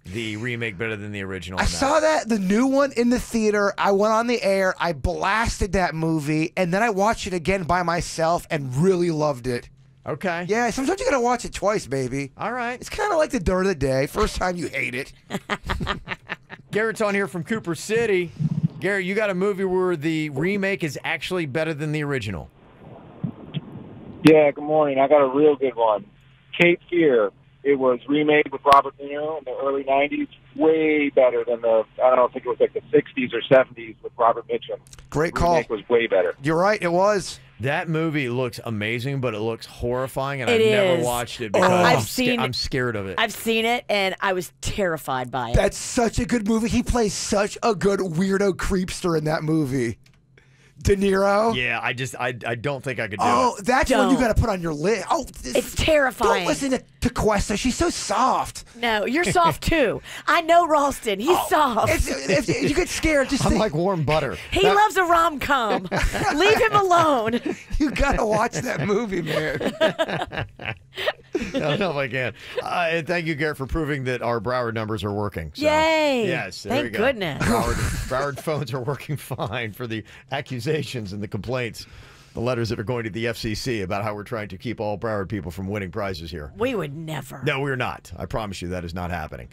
the remake better than the original. I saw that, the new one, in the theater. I went on the air. I blasted that movie, and then I watched it again by myself and really loved it. Okay. Yeah, sometimes you gotta watch it twice, baby. All right. It's kind of like the dirt of the day. First time you hate it. Garrett's on here from Cooper City. Garrett, you got a movie where the remake is actually better than the original. Yeah, good morning. I got a real good one. Cape Fear. It was remade with Robert De Niro in the early 90s. Way better than I think it was like the 60s or 70s with Robert Mitchum. Great The call. remake was way better. You're right, it was. That movie looks amazing, but it looks horrifying, and It I've never is. watched it Oh. because I'm scared of it. I've seen it, and I was terrified by it. That's such a good movie. He plays such a good weirdo creepster in that movie. De Niro? Yeah, I don't think I could do Oh, it. that's one you Don't. got to put on your list. Oh, It's terrifying. Don't listen to Questa. She's so soft. No, you're soft too. I know Ralston. He's soft. If you get scared, just I'm think, like warm butter. He loves a rom-com. Leave him alone. you got to watch that movie, man. I don't know if I can. And thank you, Garrett, for proving that our Broward numbers are working. So, Yay. Yes, there Thank we go. goodness. Broward phones are working fine for the accusations and the complaints, the letters that are going to the FCC about how we're trying to keep all Broward people from winning prizes here. We would never. No, we're not. I promise you that is not happening.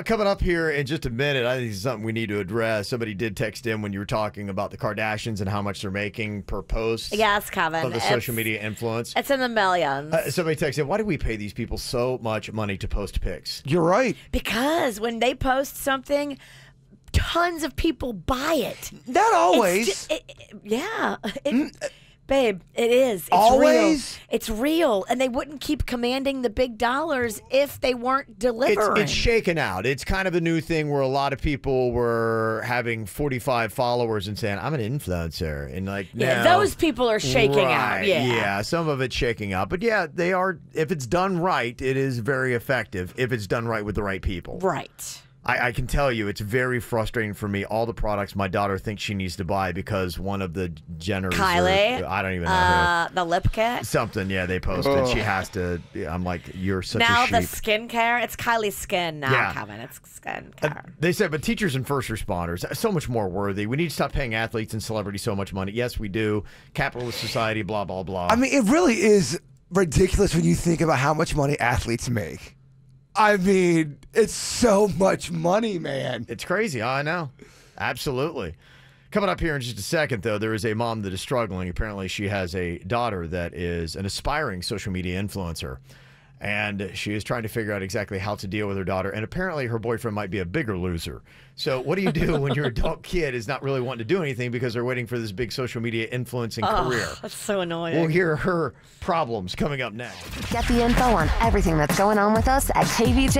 Coming up here in just a minute, I think it's something we need to address. Somebody did text in when you were talking about the Kardashians and how much they're making per post. Yes, Kevin. Of the social media influence. It's in the millions. Somebody texted, why do we pay these people so much money to post pics? You're right. Because when they post something, tons of people buy it. Not always. Babe, it is. It's Always? real. It's real. And they wouldn't keep commanding the big dollars if they weren't delivering. It's shaken out. It's kind of a new thing where a lot of people were having 45 followers and saying, I'm an influencer. And like, Yeah, no. those people are shaking out. Right, Yeah. some of it's shaking out. But yeah, they are, if it's done right, it is very effective if it's done right with the right people. Right. I can tell you, it's very frustrating for me, all the products my daughter thinks she needs to buy because one of the Jenners, Kylie. I don't even know The lip kit. who. Something, yeah, they posted. She has to, I'm like, you're such Now a the sheep. skincare. It's Kylie's skin now, Yeah. Kevin. It's skincare. They said, but teachers and first responders, so much more worthy. We need to stop paying athletes and celebrities so much money. Yes, we do. Capitalist society, blah, blah, blah. I mean, it really is ridiculous when you think about how much money athletes make. I mean, it's so much money, man. It's crazy. I know. Absolutely. Coming up here in just a second, though, there is a mom that is struggling. Apparently, she has a daughter that is an aspiring social media influencer. And she is trying to figure out exactly how to deal with her daughter. And apparently, her boyfriend might be a bigger loser. So what do you do when your adult kid is not really wanting to do anything because they're waiting for this big social media influencing career? That's so annoying. We'll hear her problems coming up next. Get the info on everything that's going on with us at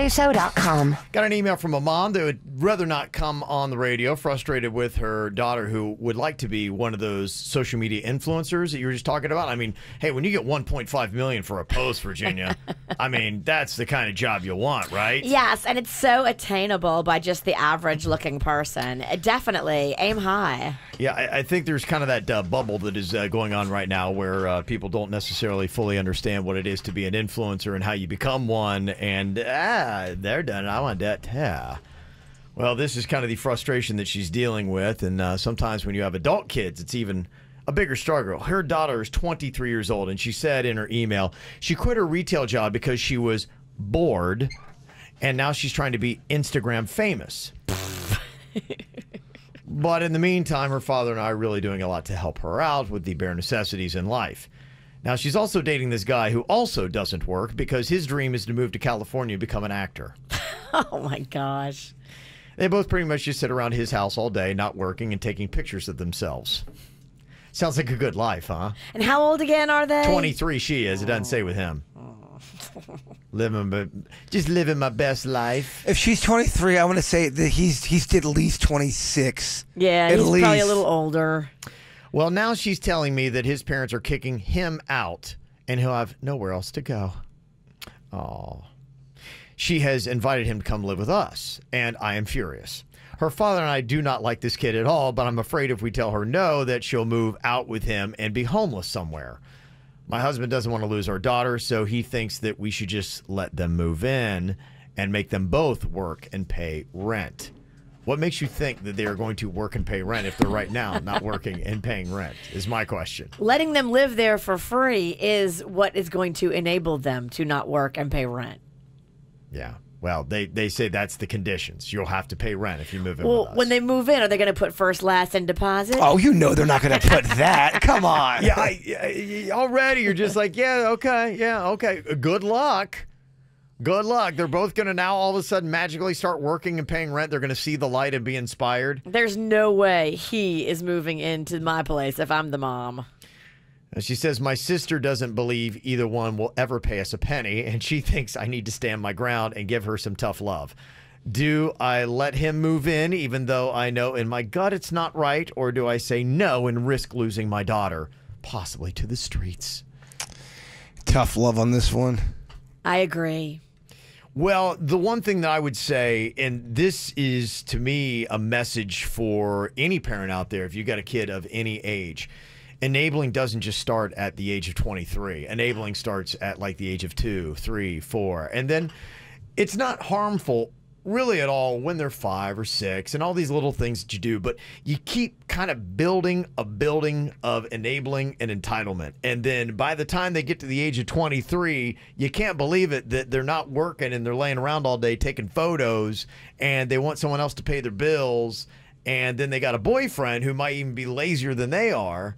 kvjshow.com. Got an email from a mom that would rather not come on the radio, frustrated with her daughter who would like to be one of those social media influencers that you were just talking about. I mean, hey, when you get $1.5 million for a post, Virginia, I mean, that's the kind of job you want, right? Yes, and it's so attainable by just the average-looking person. Definitely aim high. Yeah, I think there's kind of that bubble that is going on right now where people don't necessarily fully understand what it is to be an influencer and how you become one. And, they're done. I want that too. Well, this is kind of the frustration that she's dealing with. And sometimes when you have adult kids, it's even a bigger struggle. Her daughter is 23 years old, and she said in her email she quit her retail job because she was bored and now she's trying to be Instagram famous. But in the meantime, her father and I are really doing a lot to help her out with the bare necessities in life. Now, she's also dating this guy who also doesn't work because his dream is to move to California and become an actor. Oh, my gosh. They both pretty much just sit around his house all day, not working and taking pictures of themselves. Sounds like a good life, huh? And how old again are they? 23 she is. It doesn't say with him. Just living my best life. If she's 23, I want to say that he's at least 26. Yeah, he's probably a little older. Well, now she's telling me that his parents are kicking him out and he'll have nowhere else to go. Oh. She has invited him to come live with us, and I am furious. Her father and I do not like this kid at all, but I'm afraid if we tell her no, that she'll move out with him and be homeless somewhere. My husband doesn't want to lose our daughter, so he thinks that we should just let them move in and make them both work and pay rent. What makes you think that they are going to work and pay rent if they're right now not working and paying rent is my question. Letting them live there for free is what is going to enable them to not work and pay rent. Yeah. Well, they say that's the conditions. You'll have to pay rent if you move in Well, with us. when they move in, are they going to put first, last, and deposit? Oh, you know they're not going to put that. Come on. Yeah, already you're just like, yeah, okay. Good luck. Good luck. They're both going to now all of a sudden magically start working and paying rent. They're going to see the light and be inspired. There's no way he is moving into my place if I'm the mom. She says, my sister doesn't believe either one will ever pay us a penny, and she thinks I need to stand my ground and give her some tough love. Do I let him move in, even though I know in my gut it's not right, or do I say no and risk losing my daughter, possibly to the streets? Tough love on this one. I agree. Well, the one thing that I would say, and this is to me a message for any parent out there, if you got a kid of any age, enabling doesn't just start at the age of 23. Enabling starts at like the age of 2, 3, 4. And then it's not harmful really at all when they're 5 or 6 and all these little things that you do. But you keep kind of building a building of enabling and entitlement. And then by the time they get to the age of 23, you can't believe it that they're not working and they're laying around all day taking photos and they want someone else to pay their bills. And then they got a boyfriend who might even be lazier than they are.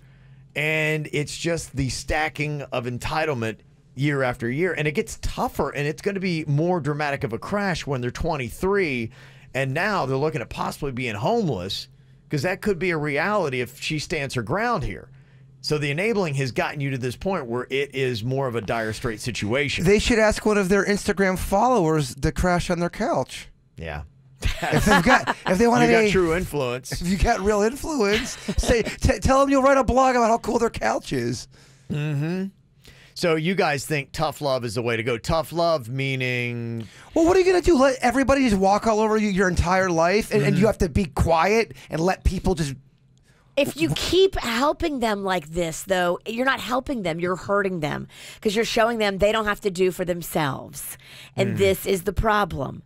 And it's just the stacking of entitlement year after year. And it gets tougher, and it's going to be more dramatic of a crash when they're 23. And now they're looking at possibly being homeless, because that could be a reality if she stands her ground here. So the enabling has gotten you to this point where it is more of a dire straight situation. They should ask one of their Instagram followers to crash on their couch. Yeah. If they want to got true influence. If you got real influence, tell them you'll write a blog about how cool their couch is. Mm-hmm. So you guys think tough love is the way to go. Tough love meaning... Well, what are you going to do? Let everybody just walk all over you your entire life, and you have to be quiet and let people just... If you keep helping them like this, though, you're not helping them. You're hurting them because you're showing them they don't have to do for themselves. And this is the problem.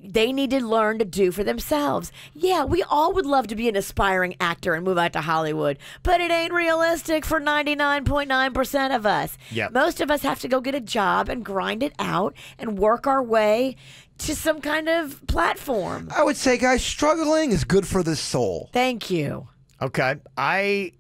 They need to learn to do for themselves. Yeah, we all would love to be an aspiring actor and move out to Hollywood, but it ain't realistic for 99.9% of us. Yep. Most of us have to go get a job and grind it out and work our way to some kind of platform. I would say, guys, struggling is good for the soul. Thank you. Okay. I,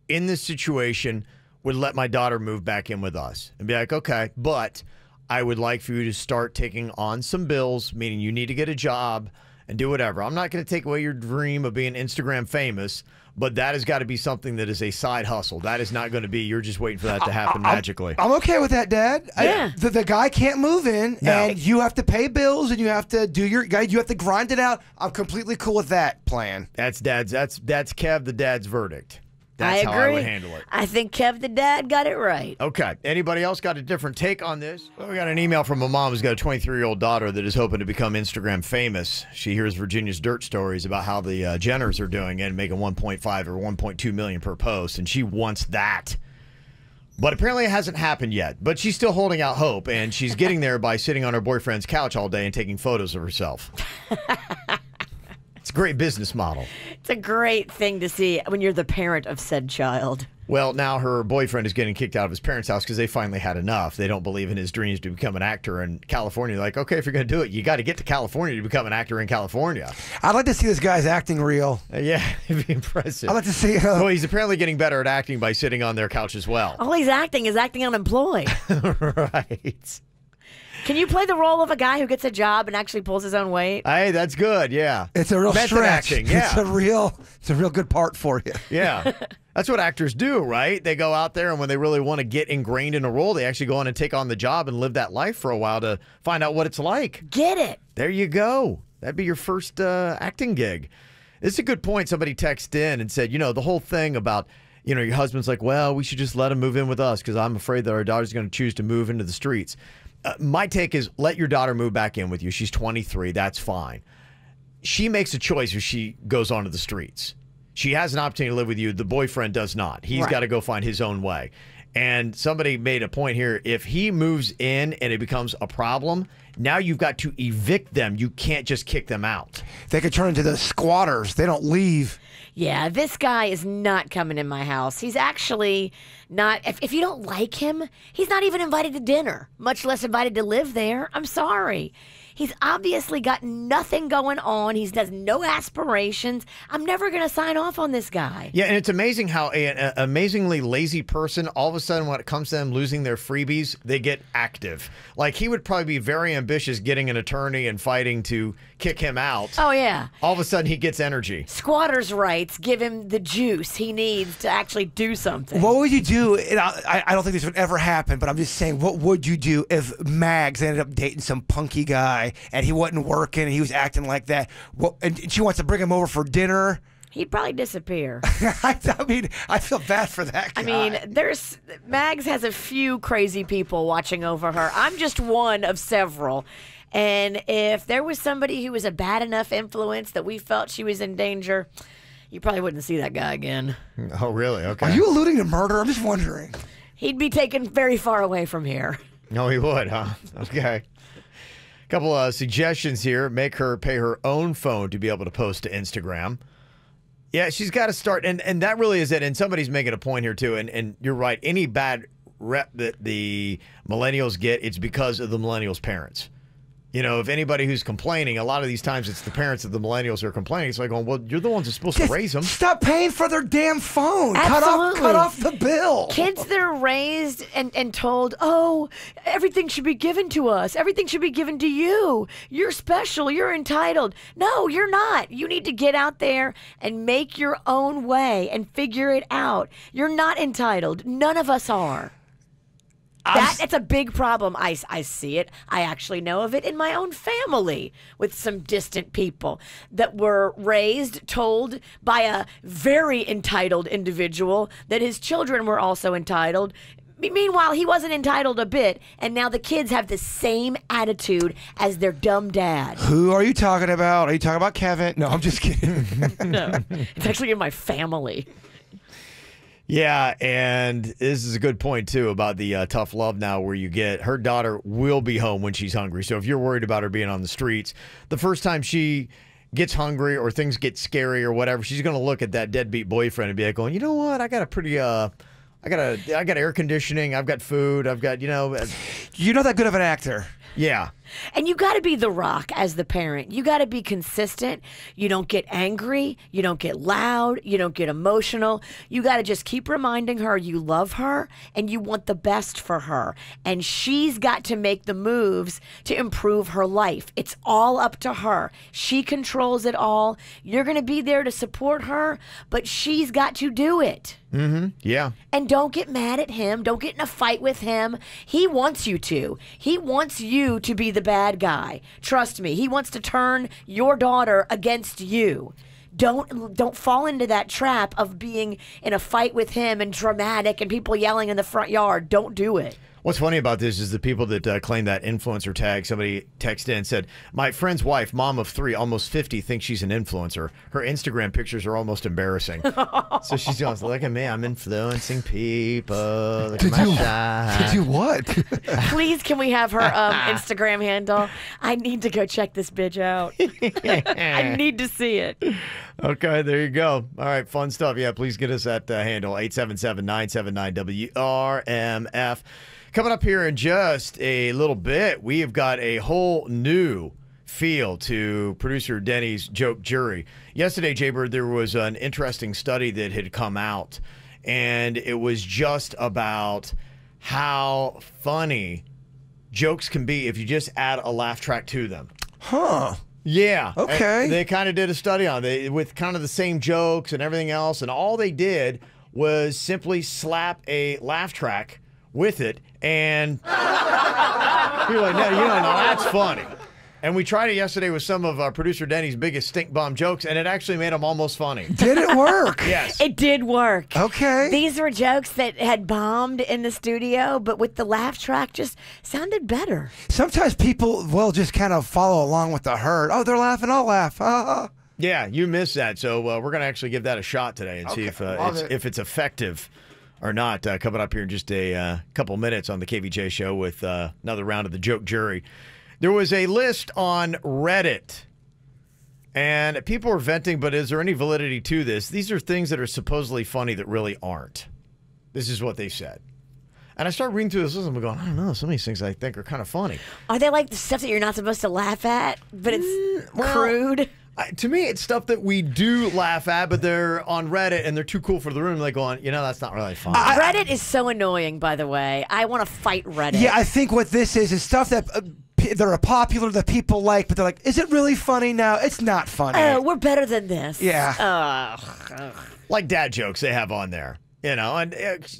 in this situation, would let my daughter move back in with us and be like, okay, but I would like for you to start taking on some bills, meaning you need to get a job and do whatever. I'm not going to take away your dream of being Instagram famous, but that has got to be something that is a side hustle. That is not going to be, you're just waiting for that to happen magically. I'm okay with that, Dad. Yeah. The guy can't move in, No. and you have to pay bills, and you have to do you have to grind it out. I'm completely cool with that plan. That's Kev the dad's verdict. That's I agree. how I would handle it. I think Kev the dad got it right. Okay. Anybody else got a different take on this? Well, we got an email from a mom who's got a 23-year-old daughter that is hoping to become Instagram famous. She hears Virginia's dirt stories about how the Jenners are doing and making 1.5 or 1.2 million per post, and she wants that. But apparently it hasn't happened yet. But she's still holding out hope, and she's getting there by sitting on her boyfriend's couch all day and taking photos of herself. It's a great business model. It's a great thing to see when you're the parent of said child. Well, now her boyfriend is getting kicked out of his parents' house because they finally had enough. They don't believe in his dreams to become an actor in California. They're like, okay, if you're going to do it, you got to get to California to become an actor in California. I'd like to see this guy's acting reel. Yeah, it'd be impressive. I'd like to see. Well, he's apparently getting better at acting by sitting on their couch as well. All he's acting is acting unemployed. Right. Can you play the role of a guy who gets a job and actually pulls his own weight? Hey, that's good. Yeah, It's a real method stretch. acting. Yeah, It's a real good part for you. yeah. That's what actors do, right? They go out there, and when they really want to get ingrained in a role, they actually go on and take on the job and live that life for a while to find out what it's like. Get it. There you go. That'd be your first acting gig. It's a good point. Somebody texted in and said, the whole thing about, your husband's like, well, we should just let him move in with us because I'm afraid that our daughter's going to choose to move into the streets. My take is let your daughter move back in with you. She's 23. That's fine. She makes a choice if she goes onto the streets. She has an opportunity to live with you. The boyfriend does not. He's got to go find his own way. And somebody made a point here. If he moves in and it becomes a problem, now you've got to evict them. You can't just kick them out. They could turn into the squatters. They don't leave. Yeah, this guy is not coming in my house. He's actually not. If you don't like him, he's not even invited to dinner, much less invited to live there. I'm sorry. He's obviously got nothing going on. He has no aspirations. I'm never going to sign off on this guy. Yeah, and it's amazing how an amazingly lazy person, all of a sudden when it comes to them losing their freebies, they get active. Like, he would probably be very ambitious getting an attorney and fighting to kick him out. Oh, yeah. All of a sudden, he gets energy. Squatters' rights give him the juice he needs to actually do something. What would you do? And I don't think this would ever happen, but I'm just saying, what would you do if Mags ended up dating some punky guy and he wasn't working and he was acting like that? And she wants to bring him over for dinner. He'd probably disappear. I mean, I feel bad for that guy. I mean, Mags has a few crazy people watching over her. I'm just one of several. And if there was somebody who was a bad enough influence that we felt she was in danger, you probably wouldn't see that guy again. Oh, really? Okay. Are you alluding to murder? I'm just wondering. He'd be taken very far away from here. No, he would, huh? Okay. Couple of suggestions here. Make her pay her own phone to be able to post to Instagram. Yeah, she's got to start, and that really is it. And somebody's making a point here, too, and you're right. Any bad rep that the millennials get, it's because of the millennials' parents. If anybody who's complaining, a lot of these times it's the parents of the millennials who are complaining. It's like, well, you're the ones who's supposed to raise them. Stop paying for their damn phone. Absolutely. Cut off the bill. Kids that are raised and told, oh, everything should be given to us. Everything should be given to you. You're special. You're entitled. No, you're not. You need to get out there and make your own way and figure it out. You're not entitled. None of us are. It's a big problem. I see it. I actually know of it in my own family with some distant people that were raised, told by a very entitled individual that his children were also entitled. Meanwhile, he wasn't entitled a bit, and now the kids have the same attitude as their dumb dad. Who are you talking about? Are you talking about Kevin? No, I'm just kidding. No, it's actually in my family. Yeah, and this is a good point, too, about the tough love now where you get her daughter will be home when she's hungry. So if you're worried about her being on the streets, the first time she gets hungry or things get scary or whatever, she's going to look at that deadbeat boyfriend and be like, going, you know what, I got a pretty, I got air conditioning, I've got food, I've got, You're not that good of an actor. Yeah. And you got to be the rock as the parent. You got to be consistent. You don't get angry. You don't get loud. You don't get emotional. You got to just keep reminding her you love her and you want the best for her. And she's got to make the moves to improve her life. It's all up to her. She controls it all. You're going to be there to support her, but she's got to do it. Mm-hmm. Yeah. And don't get mad at him. Don't get in a fight with him. He wants you to. He wants you to be the bad guy. Trust me. He wants to turn your daughter against you. Don't fall into that trap of being in a fight with him and dramatic and people yelling in the front yard. Don't do it. What's funny about this is the people that claim that influencer tag, somebody texted in and said, my friend's wife, mom of 3, almost 50, thinks she's an influencer. Her Instagram pictures are almost embarrassing. So she's going, look at me, I'm influencing people. Look at my shine. Did you what? Please, can we have her Instagram handle? I need to go check this bitch out. I need to see it. Okay, there you go. All right, fun stuff. Yeah, please get us that handle, 877-979-WRMF. Coming up here in just a little bit, we have got a whole new feel to producer Dennys' joke jury. Yesterday, Jbird, there was an interesting study that had come out, and it was just about how funny jokes can be if you just add a laugh track to them. Huh. Yeah. Okay. They kind of did a study on it with kind of the same jokes and everything else, and all they did was simply slap a laugh track with it, and you're like, no, that's funny. And we tried it yesterday with some of our producer Denny's biggest stink bomb jokes, and it actually made them almost funny. Did it work? Yes. It did work. Okay. These were jokes that had bombed in the studio, but with the laugh track just sounded better. Sometimes people will just kind of follow along with the herd. Oh, they're laughing, I'll laugh. Yeah, you missed that, so we're going to actually give that a shot today and see if it's effective or not. Coming up here in just a couple minutes on the KVJ show with another round of the joke jury. There was a list on Reddit, and people are venting, but is there any validity to this? These are things that are supposedly funny that really aren't. This is what they said. And I started reading through this list, and I'm going, I don't know, some of these things I think are kind of funny. Are they like the stuff that you're not supposed to laugh at, but it's crude? To me, it's stuff that we do laugh at, but they're on Reddit and they're too cool for the room. They're going, that's not really fun. Reddit is so annoying, by the way. I want to fight Reddit. Yeah, I think what this is stuff that they're popular, that people like, but they're like, is it really funny? No, it's not funny. Oh, we're better than this. Yeah. Like dad jokes they have on there. And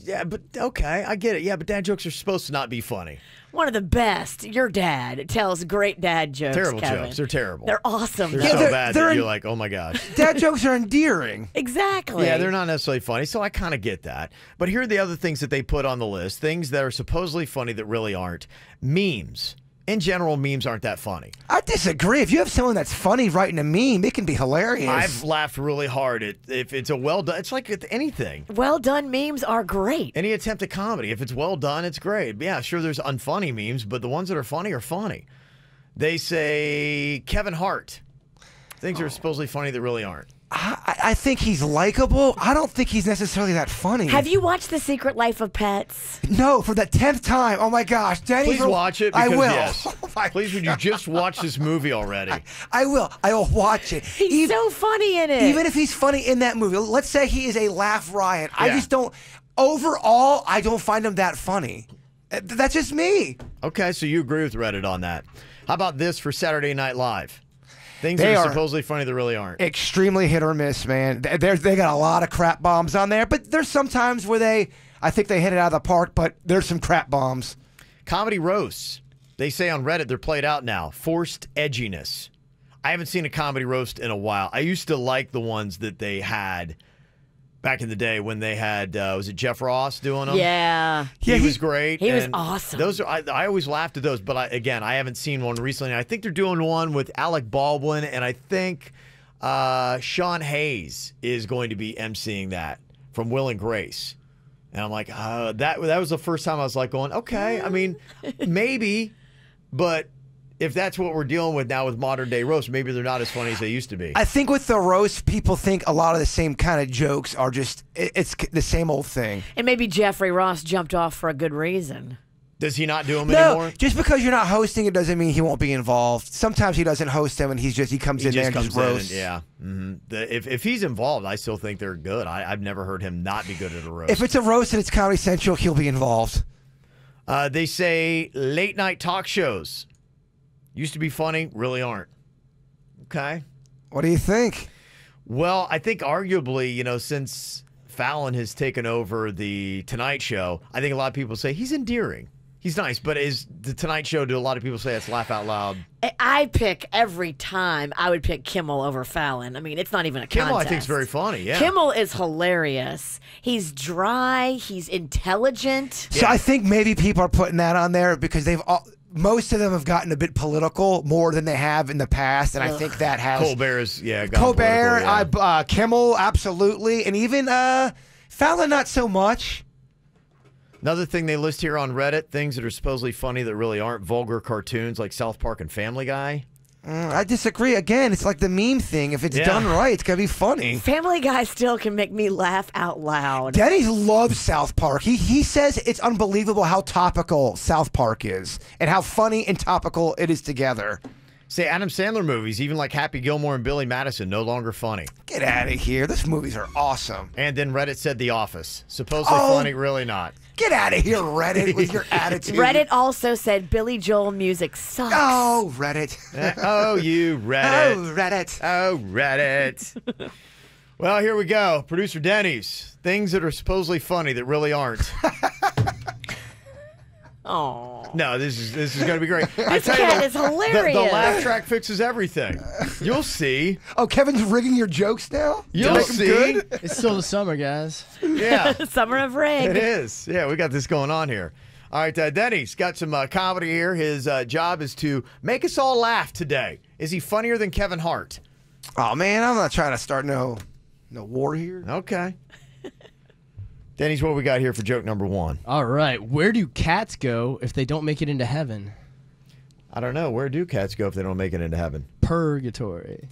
yeah, but okay, I get it. Yeah, but dad jokes are supposed to not be funny. One of the best. Your dad tells great dad jokes. Terrible Kevin. jokes. They're terrible. They're awesome. They're so bad that you're like, oh my gosh. Dad jokes are endearing. Exactly. Yeah, they're not necessarily funny, so I kind of get that. But here are the other things that they put on the list, things that are supposedly funny that really aren't. Memes. In general, memes aren't that funny. I disagree. If you have someone that's funny writing a meme, it can be hilarious. I've laughed really hard if it's a well done. It's like anything. Well done memes are great. Any attempt at comedy, if it's well done, it's great. Yeah, sure, there's unfunny memes, but the ones that are funny. They say Kevin Hart. Things are supposedly funny that really aren't. I think he's likable. I don't think he's necessarily that funny. Have you watched The Secret Life of Pets? No, for the 10th time. Oh my gosh, Denny! Please watch it. Because, I will. Yes. Oh please, would you just watch this movie already? I will. I will watch it. He's so funny in it. Even if he's funny in that movie, let's say he is a laugh riot. I Yeah. just don't. Overall, I don't find him that funny. That's just me. Okay, so you agree with Reddit on that. How about this for Saturday Night Live? Things They that are are supposedly funny that really aren't. Extremely hit or miss, man. They got a lot of crap bombs on there, but there's some times where I think they hit it out of the park, but there's some crap bombs. Comedy roasts. They say on Reddit they're played out now. Forced edginess. I haven't seen a comedy roast in a while. I used to like the ones that they had back in the day when they had, was it Jeff Ross doing them? Yeah. He was great. He was and awesome. Those are I always laughed at those, but I haven't seen one recently. I think they're doing one with Alec Baldwin, and I think Sean Hayes is going to be emceeing that from Will and Grace. And I'm like, that was the first time I was like going, okay, I mean, maybe, but if that's what we're dealing with now with modern day roast, maybe they're not as funny as they used to be. I think with the roast, people think a lot of the same kind of jokes are just, it's the same old thing. And maybe Jeffrey Ross jumped off for a good reason. Does he not do them No, anymore? just because you're not hosting it doesn't mean he won't be involved. Sometimes he doesn't host them and he comes in there and just roasts. Yeah. If he's involved, I still think they're good. I've never heard him not be good at a roast. If it's a roast and it's Comedy Central, he'll be involved. They say late night talk shows used to be funny, really aren't. Okay. What do you think? Well, I think arguably, since Fallon has taken over the Tonight Show, I think a lot of people say he's endearing. He's nice, but is the Tonight Show, do a lot of people say it's laugh out loud? I pick every time. I would pick Kimmel over Fallon. I mean, it's not even a contest. Kimmel, I think, is very funny, yeah. Kimmel is hilarious. He's dry. He's intelligent. So I think maybe people are putting that on there because most of them have gotten a bit political more than they have in the past, and I think that has Colbert is Colbert, Kimmel, absolutely, and even Fallon, not so much. Another thing they list here on Reddit, things that are supposedly funny that really aren't, vulgar cartoons like South Park and Family Guy. I disagree. Again, it's like the meme thing. If it's done right, it's going to be funny. Family Guy still can make me laugh out loud. Dennys loves South Park. He says it's unbelievable how topical South Park is and how funny and topical it is together. Say Adam Sandler movies, even like Happy Gilmore and Billy Madison, no longer funny. Get out of here. Those movies are awesome. And then Reddit said The Office. Supposedly funny, really not. Get out of here, Reddit, with your attitude. Reddit also said Billy Joel music sucks. Oh, Reddit. Oh, you Reddit. Oh, Reddit. Oh, Reddit. Well, here we go. Producer Dennys. Things that are supposedly funny that really aren't. Oh. No, this is going to be great. This cat is hilarious. The laugh track fixes everything. You'll see. Oh, Kevin's rigging your jokes now? You'll see. It's still the summer, guys. Yeah. Summer of Rig. It is. Yeah, we got this going on here. All right, Dennys got some comedy here. His job is to make us all laugh today. Is he funnier than Kevin Hart? Oh, man, I'm not trying to start no war here. Okay. Dennys, what we got here for joke number one? All right. Where do cats go if they don't make it into heaven? I don't know. Where do cats go if they don't make it into heaven? Purgatory.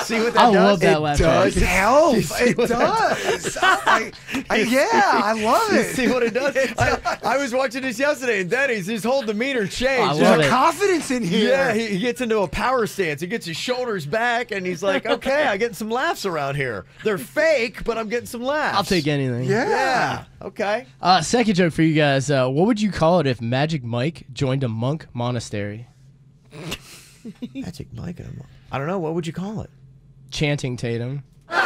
See what that I does? love that laugh track. It helps. It does. I love it. See what it does? I was watching this yesterday, and Dennys, his whole demeanor changed. There's a confidence in here. Yeah, he gets into a power stance. He gets his shoulders back, and he's like, okay, I'm getting some laughs around here. They're fake, but I'm getting some laughs. I'll take anything. Yeah. Okay. Second joke for you guys. What would you call it if Magic Mike joined a monk monastery? Magic Mike. I don't know. What would you call it? Chanting Tatum. Man,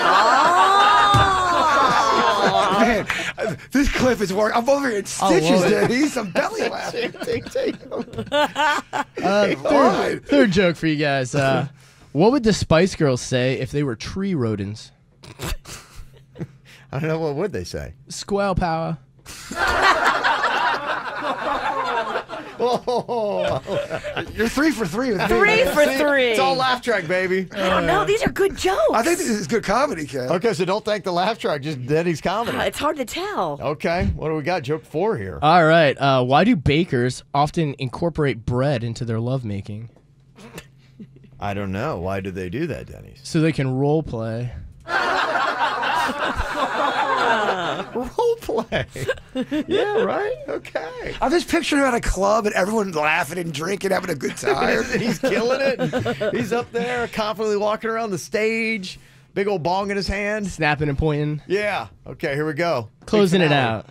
this clip is working. I'm over here in stitches, Dennys. I'm belly laughing. Third joke for you guys. What would the Spice Girls say if they were tree rodents? I don't know. What would they say? Squirrel power. You're 3 for 3 with me. 3 for 3. It's all laugh track, baby. I don't know. These are good jokes. I think this is good comedy, Kev. Okay, so don't thank the laugh track. Just Dennys comedy. It's hard to tell. Okay, what do we got? Joke 4 here. All right. Why do bakers often incorporate bread into their lovemaking? I don't know. Why do they do that, Dennys? So they can role play. Role play. Yeah, right? Okay. I'm just picturing him at a club and everyone laughing and drinking, having a good time. He's killing it. He's up there confidently walking around the stage, big old bong in his hand. Snapping and pointing. Yeah. Okay, here we go. Closing it out.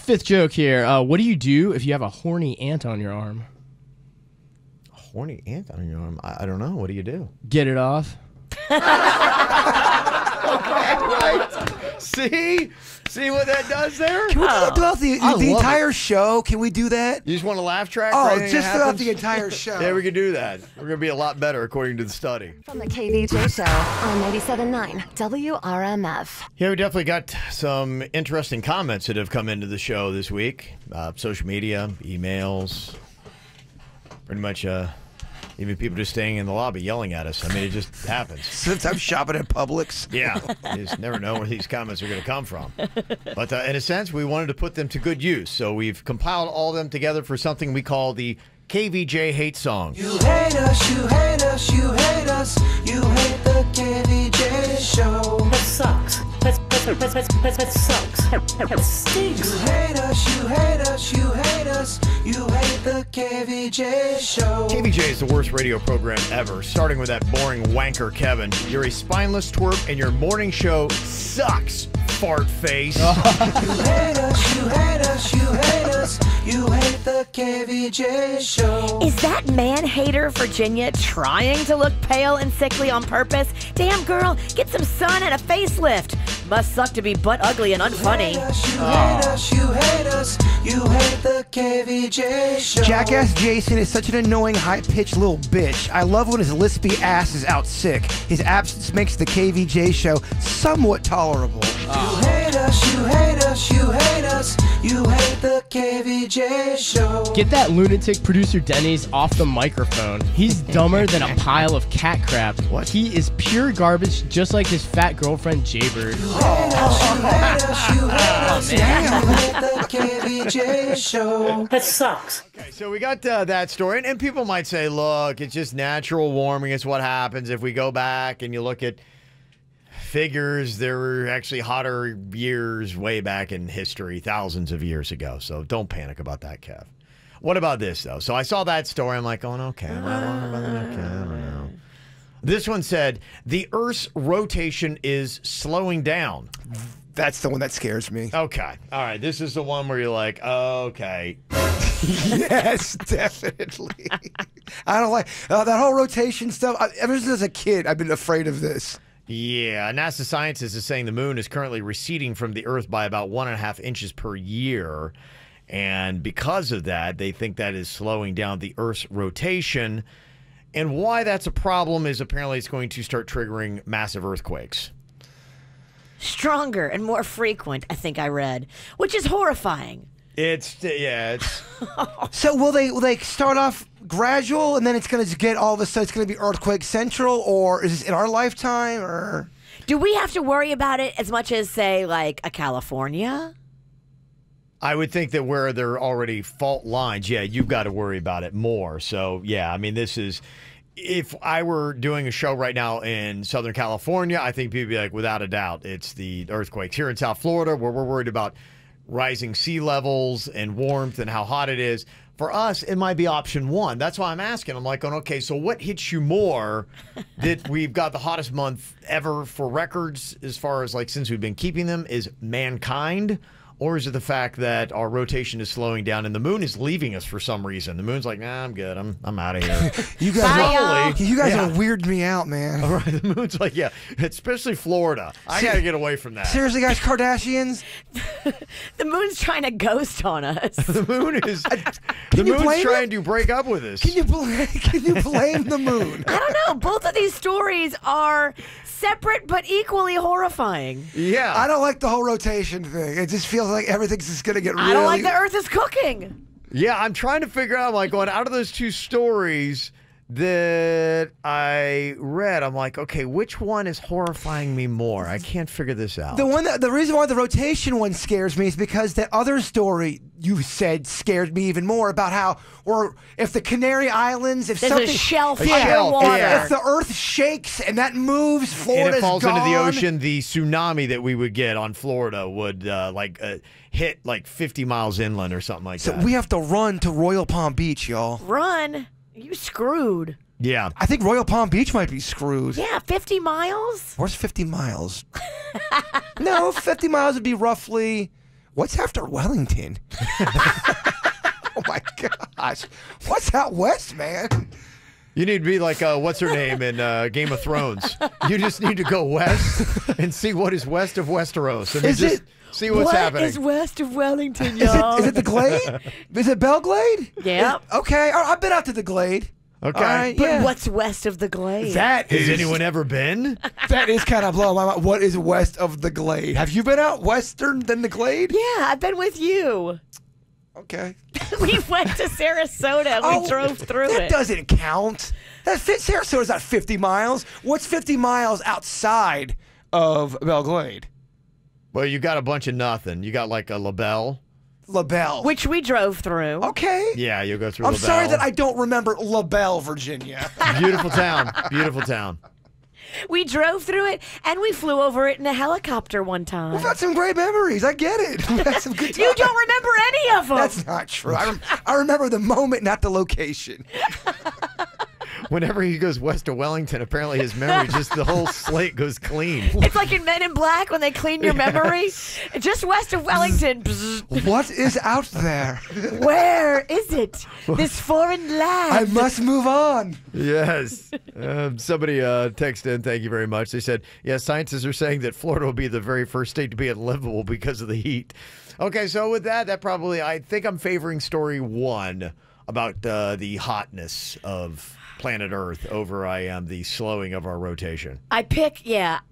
Fifth joke here. What do you do if you have a horny ant on your arm? A horny ant on your arm? I don't know. What do you do? Get it off. Right. See what that does there? Can we do throughout the entire show? Can we do that? You just want a laugh track? Oh, just throughout the entire show. Yeah, we can do that. We're going to be a lot better according to the study. From the KVJ Show on 97.9 WRMF. Yeah, we definitely got some interesting comments that have come into the show this week. Social media, emails, pretty much even people just staying in the lobby yelling at us. I mean, it just happens. Sometimes shopping at Publix. Yeah, you just never know where these comments are going to come from. But in a sense, we wanted to put them to good use. So we've compiled all of them together for something we call the KVJ Hate Song. You hate us, you hate us, you hate us, you hate the KVJ Show. That sucks. That sucks. That stinks. You hate us, you hate us, you hate us, you hate the KVJ Show. KVJ is the worst radio program ever, starting with that boring wanker Kevin. You're a spineless twerp and your morning show sucks, fart face. You hate us, you hate us, you hate us, you hate the KVJ Show. Is that man-hater Virginia trying to look pale and sickly on purpose? Damn, girl, get some sun and a facelift. Must suck to be butt ugly and unfunny. You hate the KVJ show. Jackass Jason is such an annoying, high-pitched little bitch. I love when his lispy ass is out sick. His absence makes the KVJ show somewhat tolerable. You hate us, you hate us, you hate us. You hate the KVJ show. Get that lunatic producer Dennys off the microphone. He's dumber than a pile of cat crap. What? He is pure garbage, just like his fat girlfriend Jbird. You hate us, you hate us, you hate the KVJ show. That sucks. Okay, so we got that story, and people might say, look, it's just natural warming. It's what happens if we go back and you look at figures. There were actually hotter years way back in history, thousands of years ago. So don't panic about that, Kev. What about this, though? So I saw that story. I'm like, going, okay, am I wrong about that? Okay, I don't know. This one said, the Earth's rotation is slowing down. That's the one that scares me. Okay. All right. This is the one where you're like, okay. Yes, definitely. I don't like that whole rotation stuff. Ever since a kid, I've been afraid of this. Yeah. NASA scientists is saying the moon is currently receding from the Earth by about 1.5 inches per year. And because of that, they think that is slowing down the Earth's rotation. And why that's a problem is apparently it's going to start triggering massive earthquakes. Stronger and more frequent, I think I read, which is horrifying. It's. So will they start off gradual and then it's going to get all of a sudden it's going to be earthquake central, or is this in our lifetime, or do we have to worry about it as much as, say, like a California? I would think that where there are already fault lines, yeah, you've got to worry about it more. So, yeah, I mean, this is, if I were doing a show right now in Southern California, I think people would be like, without a doubt, it's the earthquakes. Here in South Florida, where we're worried about rising sea levels and warmth and how hot it is, for us, it might be option one. That's why I'm asking. I'm like, okay, so what hits you more that we've got the hottest month ever for records as far as, like, since we've been keeping them, is mankind? Or is it the fact that our rotation is slowing down and the moon is leaving us for some reason? The moon's like, nah, I'm good. I'm out of here. you guys are weirding me out, man. All right, the moon's like, yeah, especially Florida. I got to get away from that. Seriously, guys, Kardashians? The moon's trying to ghost on us. The moon is. The moon's trying to break up with us. Can you blame the moon? I don't know. Both of these stories are separate but equally horrifying. Yeah. I don't like the whole rotation thing. It just feels like everything's just going to get really... I don't like the Earth is cooking. Yeah, I'm trying to figure out, like, going out of those two stories that I read, I'm like, okay, which one is horrifying me more? I can't figure this out. The reason why the rotation one scares me is because that other story you said scared me even more about how, or if the Canary Islands, if there's something, a shelf underwater, yeah. if the Earth shakes and that moves, Florida's and it falls gone. into the ocean, the tsunami that we would get on Florida would hit like 50 miles inland or something like that. So we have to run to Royal Palm Beach, y'all. Run. You screwed. Yeah. I think Royal Palm Beach might be screwed. Yeah, 50 miles? Where's 50 miles? No, 50 miles would be roughly... What's after Wellington? Oh, my gosh. What's out west, man? You need to be like, what's her name in Game of Thrones? You just need to go west and see what is west of Westeros. And see what's happening. What is west of Wellington, y'all? Is it the Glade? Is it Belglade? Yeah. Okay, I've been out to the Glade. Okay. Right, but yeah. what's west of the Glade? That is... Has anyone ever been? That is kind of blowing my mind. What is west of the Glade? Have you been out western than the Glade? Yeah, I've been with you. Okay. We went to Sarasota. We drove through that it. That doesn't count. Sarasota's not 50 miles. What's 50 miles outside of Belglade? Well, you got a bunch of nothing. You got like a LaBelle. LaBelle. Which we drove through. Okay. Yeah, you'll go through I'm LaBelle. sorry that I don't remember LaBelle, Virginia. Beautiful town. Beautiful town. We drove through it, and we flew over it in a helicopter one time. We've got some great memories. I get it. We've had some good times. You don't remember any of them. That's not true. I remember the moment, not the location. Whenever he goes west of Wellington, apparently his memory, just the whole slate goes clean. It's like in Men in Black when they clean your memory. Just west of Wellington. What is out there? Where is it? This foreign land. I must move on. Yes. Somebody texted in, thank you very much. They said, yes, scientists are saying that Florida will be the very first state to be unlivable because of the heat. Okay, so with that probably, I think I'm favoring story 1 about the hotness of planet Earth over the slowing of our rotation. I pick,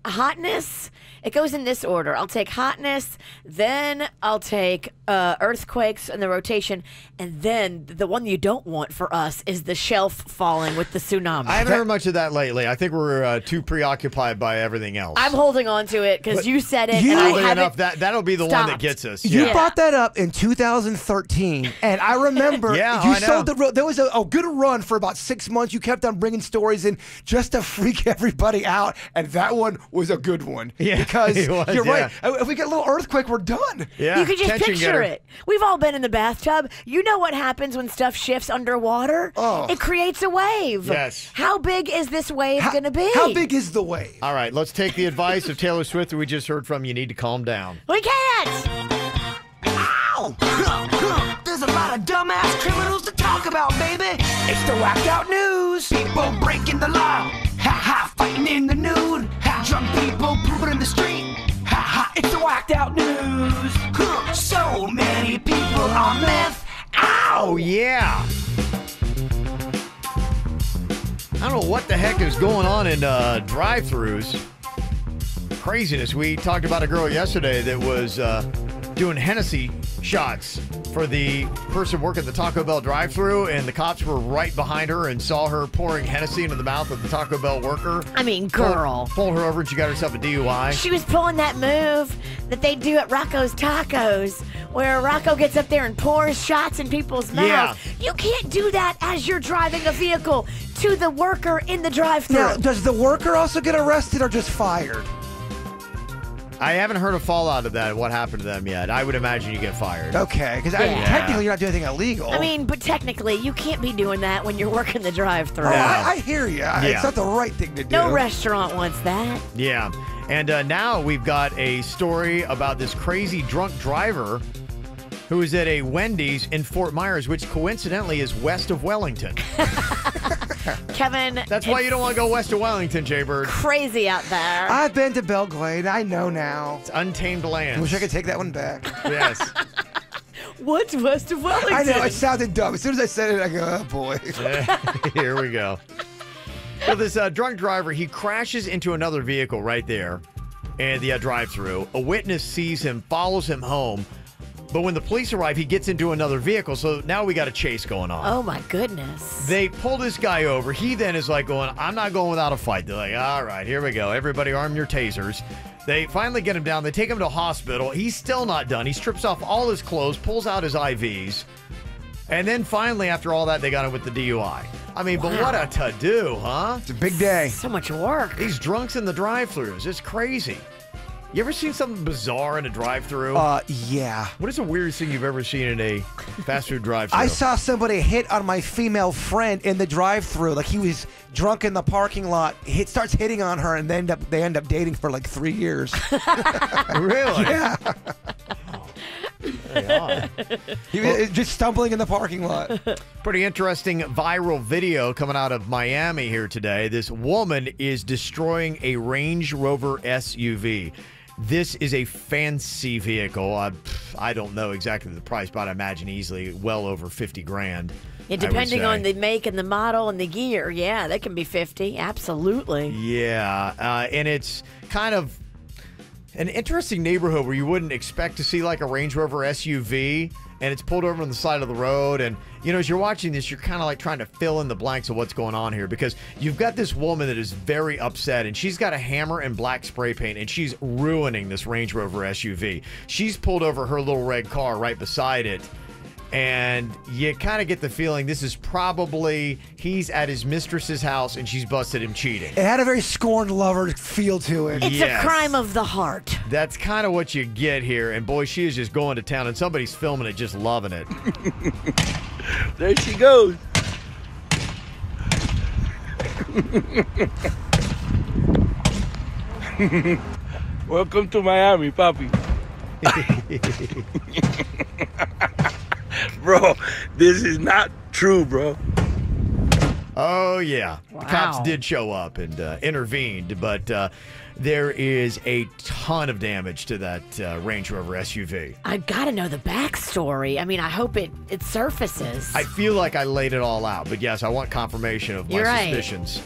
hotness. It goes in this order. I'll take hotness, then I'll take earthquakes and the rotation, and then the one you don't want for us is the shelf falling with the tsunami. I haven't heard much of that lately. I think we're too preoccupied by everything else. I'm holding on to it because you said it. You- and I Oddly haven't enough, that'll be the one that stopped. gets us. You Yeah. brought that up in 2013, and I remember Yeah, you I know. sold there was a good run for about 6 months. You kept on bringing stories in just to freak everybody out, and that one was a good one. Yeah, because it was, you're right. yeah. If we get a little earthquake, we're done. Yeah, You can just tension picture getter. it. We've all been in the bathtub. You know what happens when stuff shifts underwater? Oh. It creates a wave. Yes. How big is this wave going to be? How big is the wave? All right, let's take the advice of Taylor Swift that we just heard from. You need to calm down. We can't. Ow! There's a lot of dumbass criminals to talk about, baby. It's the whacked out news. People breaking the law. Ha ha, fighting in the nude. Ha, drunk people pooping in the street. Ha ha, it's the whacked out news. So many people on meth. Ow! Oh, yeah. I don't know what the heck is going on in drive-thrus. Craziness. We talked about a girl yesterday that was doing Hennessy shots for the person working the Taco Bell drive-thru, and the cops were right behind her and saw her pouring Hennessy into the mouth of the Taco Bell worker. I mean, girl. Pulled her over and she got herself a DUI. She was pulling that move that they do at Rocco's Tacos, where Rocco gets up there and pours shots in people's mouths. You can't do that as you're driving a vehicle to the worker in the drive-thru. Now, does the worker also get arrested or just fired? I haven't heard a fallout of that, what happened to them yet. I would imagine you get fired. Okay, because Yeah. technically you're not doing anything illegal. I mean, but technically, you can't be doing that when you're working the drive-thru. Oh, Yeah. I hear you. It's not the right thing to do. No restaurant wants that. Yeah. And now we've got a story about this crazy drunk driver who was at a Wendy's in Fort Myers, which coincidentally is west of Wellington. Kevin, That's why you don't want to go west of Wellington, Jbird. crazy out there. I've been to Belglade. I know now. It's untamed land. I wish I could take that one back. Yes. What's west of Wellington? I know, it sounded dumb. As soon as I said it, I go, oh boy. Here we go. So this drunk driver, he crashes into another vehicle right there in the drive-thru. A witness sees him, follows him home. But when the police arrive, he gets into another vehicle. So now we got a chase going on. Oh, my goodness. They pull this guy over. He then is like going, I'm not going without a fight. They're like, all right, here we go. Everybody arm your tasers. They finally get him down. They take him to a hospital. He's still not done. He strips off all his clothes, pulls out his IVs. And then finally, after all that, they got him with the DUI. I mean, but what a to-do, huh? It's a big day. So much work. These drunks in the drive-thrus. It's crazy. You ever seen something bizarre in a drive-thru? Yeah. What is the weirdest thing you've ever seen in a fast food drive-thru? I saw somebody hit on my female friend in the drive-thru. Like he was drunk in the parking lot. He starts hitting on her, and they end up dating for like 3 years. Really? Yeah. Very odd. He was just stumbling in the parking lot. Pretty interesting viral video coming out of Miami here today. This woman is destroying a Range Rover SUV. This is a fancy vehicle. I don't know exactly the price, but I imagine easily well over 50 grand. Yeah, depending on the make and the model and the gear. Yeah, that can be 50. Absolutely. Yeah, and it's kind of an interesting neighborhood where you wouldn't expect to see like a Range Rover SUV, and it's pulled over on the side of the road. And, you know, as you're watching this, you're kind of like trying to fill in the blanks of what's going on here, because you've got this woman that is very upset, and she's got a hammer and black spray paint, and she's ruining this Range Rover SUV. She's pulled over her little red car right beside it. And you kind of get the feeling this is probably he's at his mistress's house and she's busted him cheating. It had a very scorned lover feel to it. It's a crime of the heart. That's kind of what you get here. And boy, she is just going to town, and somebody's filming it, just loving it. There she goes. Welcome to Miami, papi. Bro, this is not true, bro. Oh, yeah. Wow. The cops did show up and intervened, but there is a ton of damage to that Range Rover SUV. I gotta know the backstory. I mean, I hope it surfaces. I feel like I laid it all out, but yes, I want confirmation of my You're right. suspicions.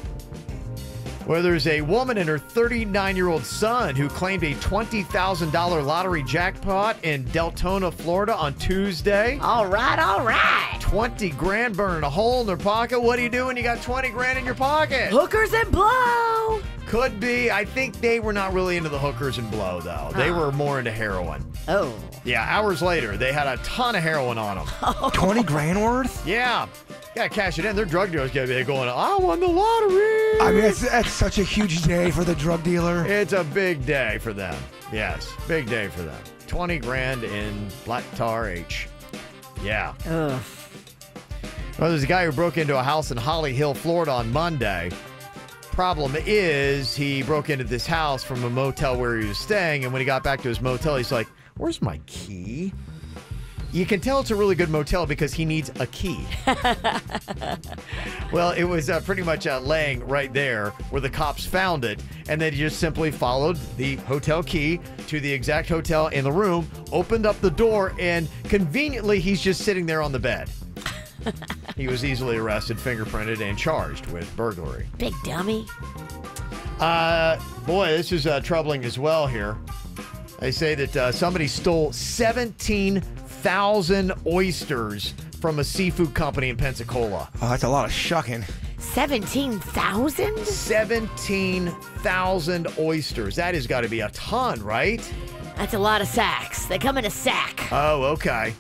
Well, there's a woman and her 39-year-old son who claimed a $20,000 lottery jackpot in Deltona, Florida on Tuesday. All right. 20 grand burning a hole in their pocket. What do you do when you got 20 grand in your pocket? Hookers and blow. Could be. I think they were not really into the hookers and blow, though. They were more into heroin. Oh. Yeah, hours later, they had a ton of heroin on them. 20 grand worth? Yeah. Gotta cash it in. Their drug dealers gotta be going, I won the lottery. I mean, that's such a huge day for the drug dealer. It's a big day for them. Yes, big day for them. 20 grand in black tar H. Yeah. Ugh. Well, there's a guy who broke into a house in Holly Hill, Florida on Monday. Problem is, he broke into this house from a motel where he was staying, and when he got back to his motel, he's like, where's my key? You can tell it's a really good motel because he needs a key. Well, it was pretty much laying right there where the cops found it, and they just simply followed the hotel key to the exact hotel in the room, opened up the door, and conveniently, he's just sitting there on the bed. He was easily arrested, fingerprinted, and charged with burglary. Big dummy. Boy, this is troubling as well here. They say that somebody stole 17,000 oysters from a seafood company in Pensacola. Oh, that's a lot of shucking. 17,000? 17,000 oysters. That has got to be a ton, right? That's a lot of sacks. They come in a sack. Oh, okay.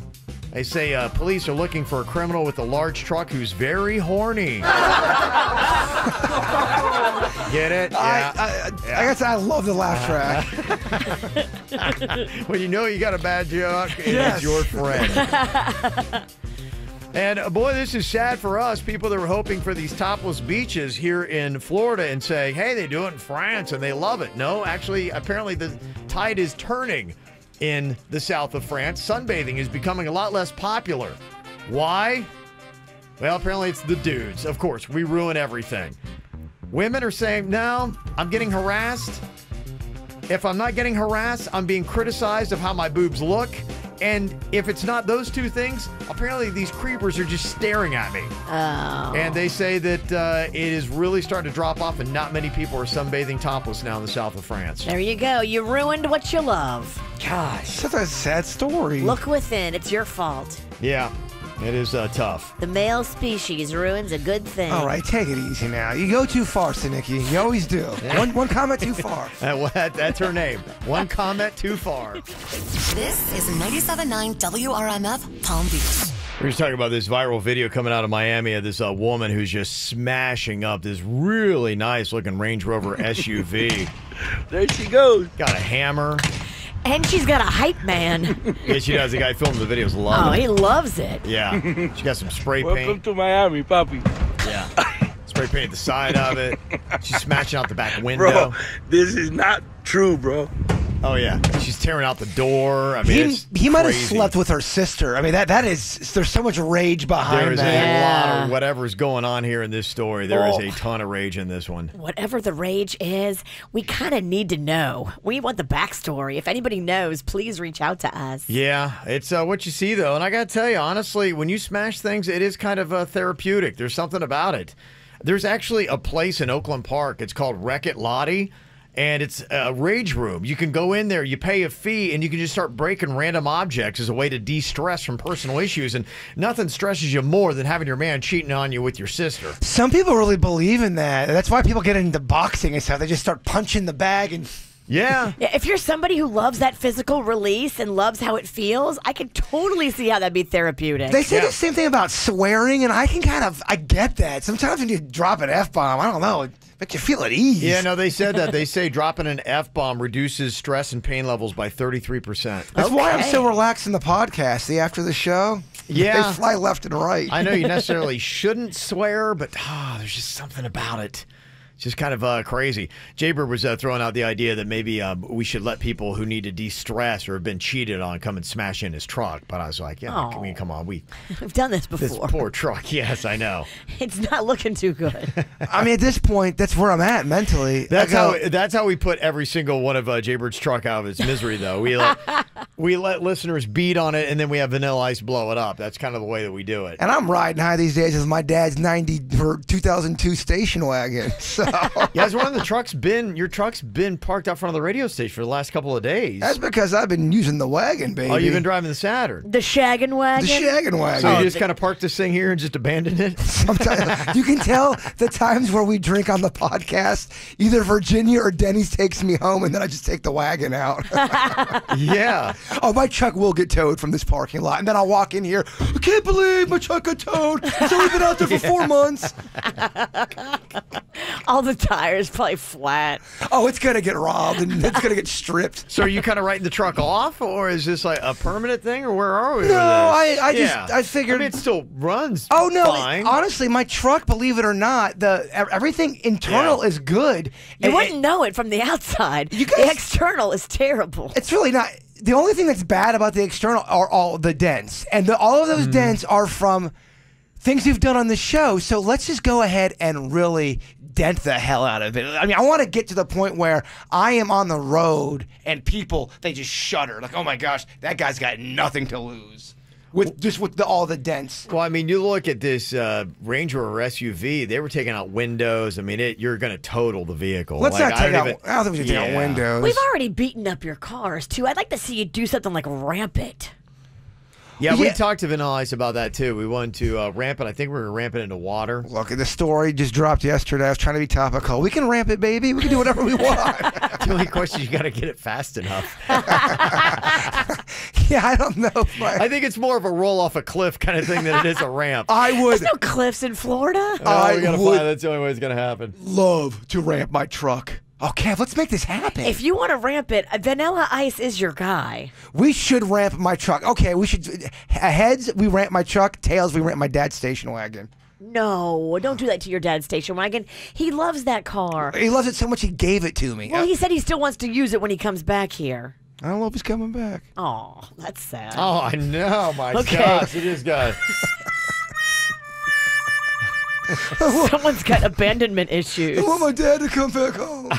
They say police are looking for a criminal with a large truck who's very horny. Get it? Yeah. I guess I love the laugh track. When you know you got a bad joke, and Yes. it's your friend. And boy, this is sad for us, people that were hoping for these topless beaches here in Florida and saying, hey, they do it in France and they love it. No, actually, apparently the tide is turning in the south of France. Sunbathing is becoming a lot less popular. Why? Well, apparently it's the dudes. Of course, we ruin everything. Women are saying, no, I'm getting harassed. If I'm not getting harassed, I'm being criticized of how my boobs look. And if it's not those two things, apparently these creepers are just staring at me. Oh. And they say that it is really starting to drop off and not many people are sunbathing topless now in the south of France. There you go. You ruined what you love. Gosh, such a sad story. Look within. It's your fault. Yeah, it is tough. The male species ruins a good thing. All right, take it easy now. You go too far, Sinicky. You always do. One comment too far. That's her name. One comment too far. This is 97.9 WRMF Palm Beach. We're just talking about this viral video coming out of Miami of this woman who's just smashing up this really nice looking Range Rover SUV. There she goes. Got a hammer. And she's got a hype man. Yeah, she does. The guy filming the videos Oh, loves it. he loves it. Yeah. She got some spray Welcome paint. to Miami, papi. Yeah. Spray paint the side of it. She's smashing out the back window. Bro, this is not true, bro. Oh, yeah. She's tearing out the door. I mean, He might have crazy. slept with her sister. I mean, that is, there's so much rage behind There is that. a lot Yeah. of whatever's going on here in this story. There is a ton of rage in this one. Whatever the rage is, we kind of need to know. We want the backstory. If anybody knows, please reach out to us. Yeah, it's what you see, though. And I got to tell you, honestly, when you smash things, it is kind of therapeutic. There's something about it. There's actually a place in Oakland Park. It's called Wreck-It Lottie. And it's a rage room. You can go in there, you pay a fee, and you can just start breaking random objects as a way to de-stress from personal issues. And nothing stresses you more than having your man cheating on you with your sister. Some people really believe in that. That's why people get into boxing and stuff. They just start punching the bag and... Yeah. Yeah, if you're somebody who loves that physical release and loves how it feels, I can totally see how that'd be therapeutic. They say the same thing about swearing, and I get that. Sometimes when you drop an F-bomb, I don't know, it makes you feel at ease. Yeah, no, they said that. They say dropping an F-bomb reduces stress and pain levels by 33%. That's why I'm so relaxed in the podcast. After the show, Yeah. they fly left and right. I know you necessarily shouldn't swear, but there's just something about it. It's just kind of crazy. Jbird was throwing out the idea that maybe we should let people who need to de-stress or have been cheated on come and smash in his truck. But I was like, yeah, I mean, come on. We've done this before. This poor truck. Yes, I know. It's not looking too good. I mean, at this point, that's where I'm at mentally. That's how we put every single one of Jbird's truck out of its misery, though. We let listeners beat on it, and then we have Vanilla Ice blow it up. That's kind of the way that we do it. And I'm riding high these days with my dad's 2002 station wagon. So. Yeah, it's one of the trucks your truck's been parked out front of the radio station for the last couple of days. That's because I've been using the wagon, baby. Oh, you've been driving the Saturn. The shaggin' wagon? The shaggin' wagon. So you just kind of parked this thing here and just abandoned it? Sometimes you can tell the times where we drink on the podcast, either Virginia or Dennys takes me home, and then I just take the wagon out. Yeah. Oh, my truck will get towed from this parking lot, and then I'll walk in here. I can't believe my truck got towed. It's only been out there for 4 months. All the tires probably flat. Oh, it's gonna get robbed and it's gonna get stripped. So are you kind of writing the truck off, or is this like a permanent thing, or where are we? No, with this? I figured. I mean, it still runs. Oh no! fine. Honestly, my truck, believe it or not, everything internal is good. You wouldn't know it from the outside. The external is terrible. It's really not. The only thing that's bad about the external are all the dents, and all of those dents are from things we've done on the show. So let's just go ahead and really dent the hell out of it. I mean, I want to get to the point where I am on the road and people, they just shudder. Like, oh my gosh, that guy's got nothing to lose. With all the dents. Well, I mean, you look at this Range Rover SUV, they were taking out windows. I mean, you're going to total the vehicle. Let's not take out, I don't think we should take out windows. We've already beaten up your cars, too. I'd like to see you do something like ramp it. Yeah, we talked to Vanilla Ice about that, too. We wanted to ramp it. I think we were going to ramp it into water. Look, the story just dropped yesterday. I was trying to be topical. We can ramp it, baby. We can do whatever we want. The only question, you got to get it fast enough. Yeah, I don't know. I think it's more of a roll off a cliff kind of thing than it is a ramp. I would. There's no cliffs in Florida. We gotta find, that's the only way it's going to happen. Love to ramp my truck. Oh, Kev, let's make this happen. If you want to ramp it, Vanilla Ice is your guy. We should ramp my truck. Okay, we should. Heads, we ramp my truck. Tails, we ramp my dad's station wagon. No, don't do that to your dad's station wagon. He loves that car. He loves it so much he gave it to me. Well, he said he still wants to use it when he comes back here. I don't know if he's coming back. Oh, that's sad. Oh, I know. My gosh, it is good. Someone's got abandonment issues. I want my dad to come back home.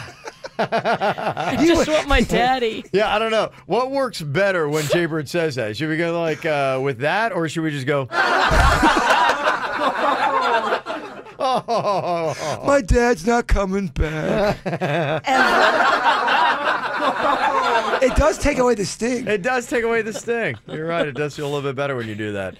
I just want my daddy. Yeah, I don't know. What works better when Jbird says that? Should we go like with that, or should we just go? My dad's not coming back. It does take away the sting. It does take away the sting. You're right. It does feel a little bit better when you do that.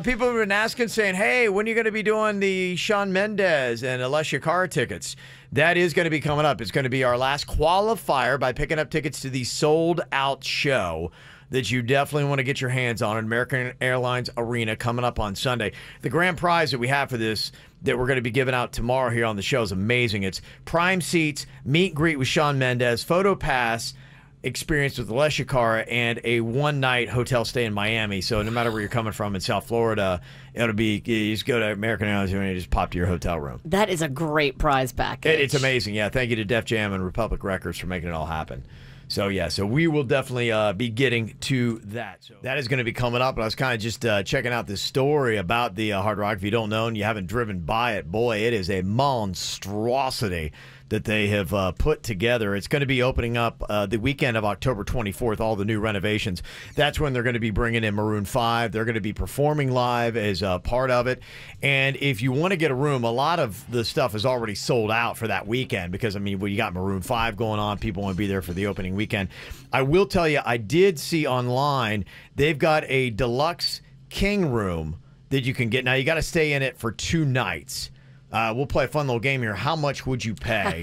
People have been asking, saying, hey, when are you going to be doing the Shawn Mendes and Alessia Cara tickets? That is going to be coming up. It's going to be our last qualifier by picking up tickets to the sold-out show that you definitely want to get your hands on at American Airlines Arena coming up on Sunday. The grand prize that we have for this that we're going to be giving out tomorrow here on the show is amazing. It's prime seats, meet and greet with Shawn Mendes, photo pass, experience with Alessia Cara, and a one-night hotel stay in Miami. So no matter where you're coming from in South Florida, it'll be, you just go to American Airlines and you just pop to your hotel room. That is a great prize package. It's amazing. Yeah, thank you to Def Jam and Republic Records for making it all happen. So, yeah, so we will definitely be getting to that. So that is going to be coming up. And I was kind of just checking out this story about the Hard Rock. If you don't know and you haven't driven by it, boy, it is a monstrosity that they have put together. It's going to be opening up the weekend of October 24th, all the new renovations. That's when they're going to be bringing in Maroon 5. They're going to be performing live as part of it. And if you want to get a room, a lot of the stuff is already sold out for that weekend because, I mean, you got Maroon 5 going on. People want to be there for the opening weekend. I will tell you, I did see online, they've got a deluxe king room that you can get. Now, you got to stay in it for 2 nights. We'll play a fun little game here. How much would you pay?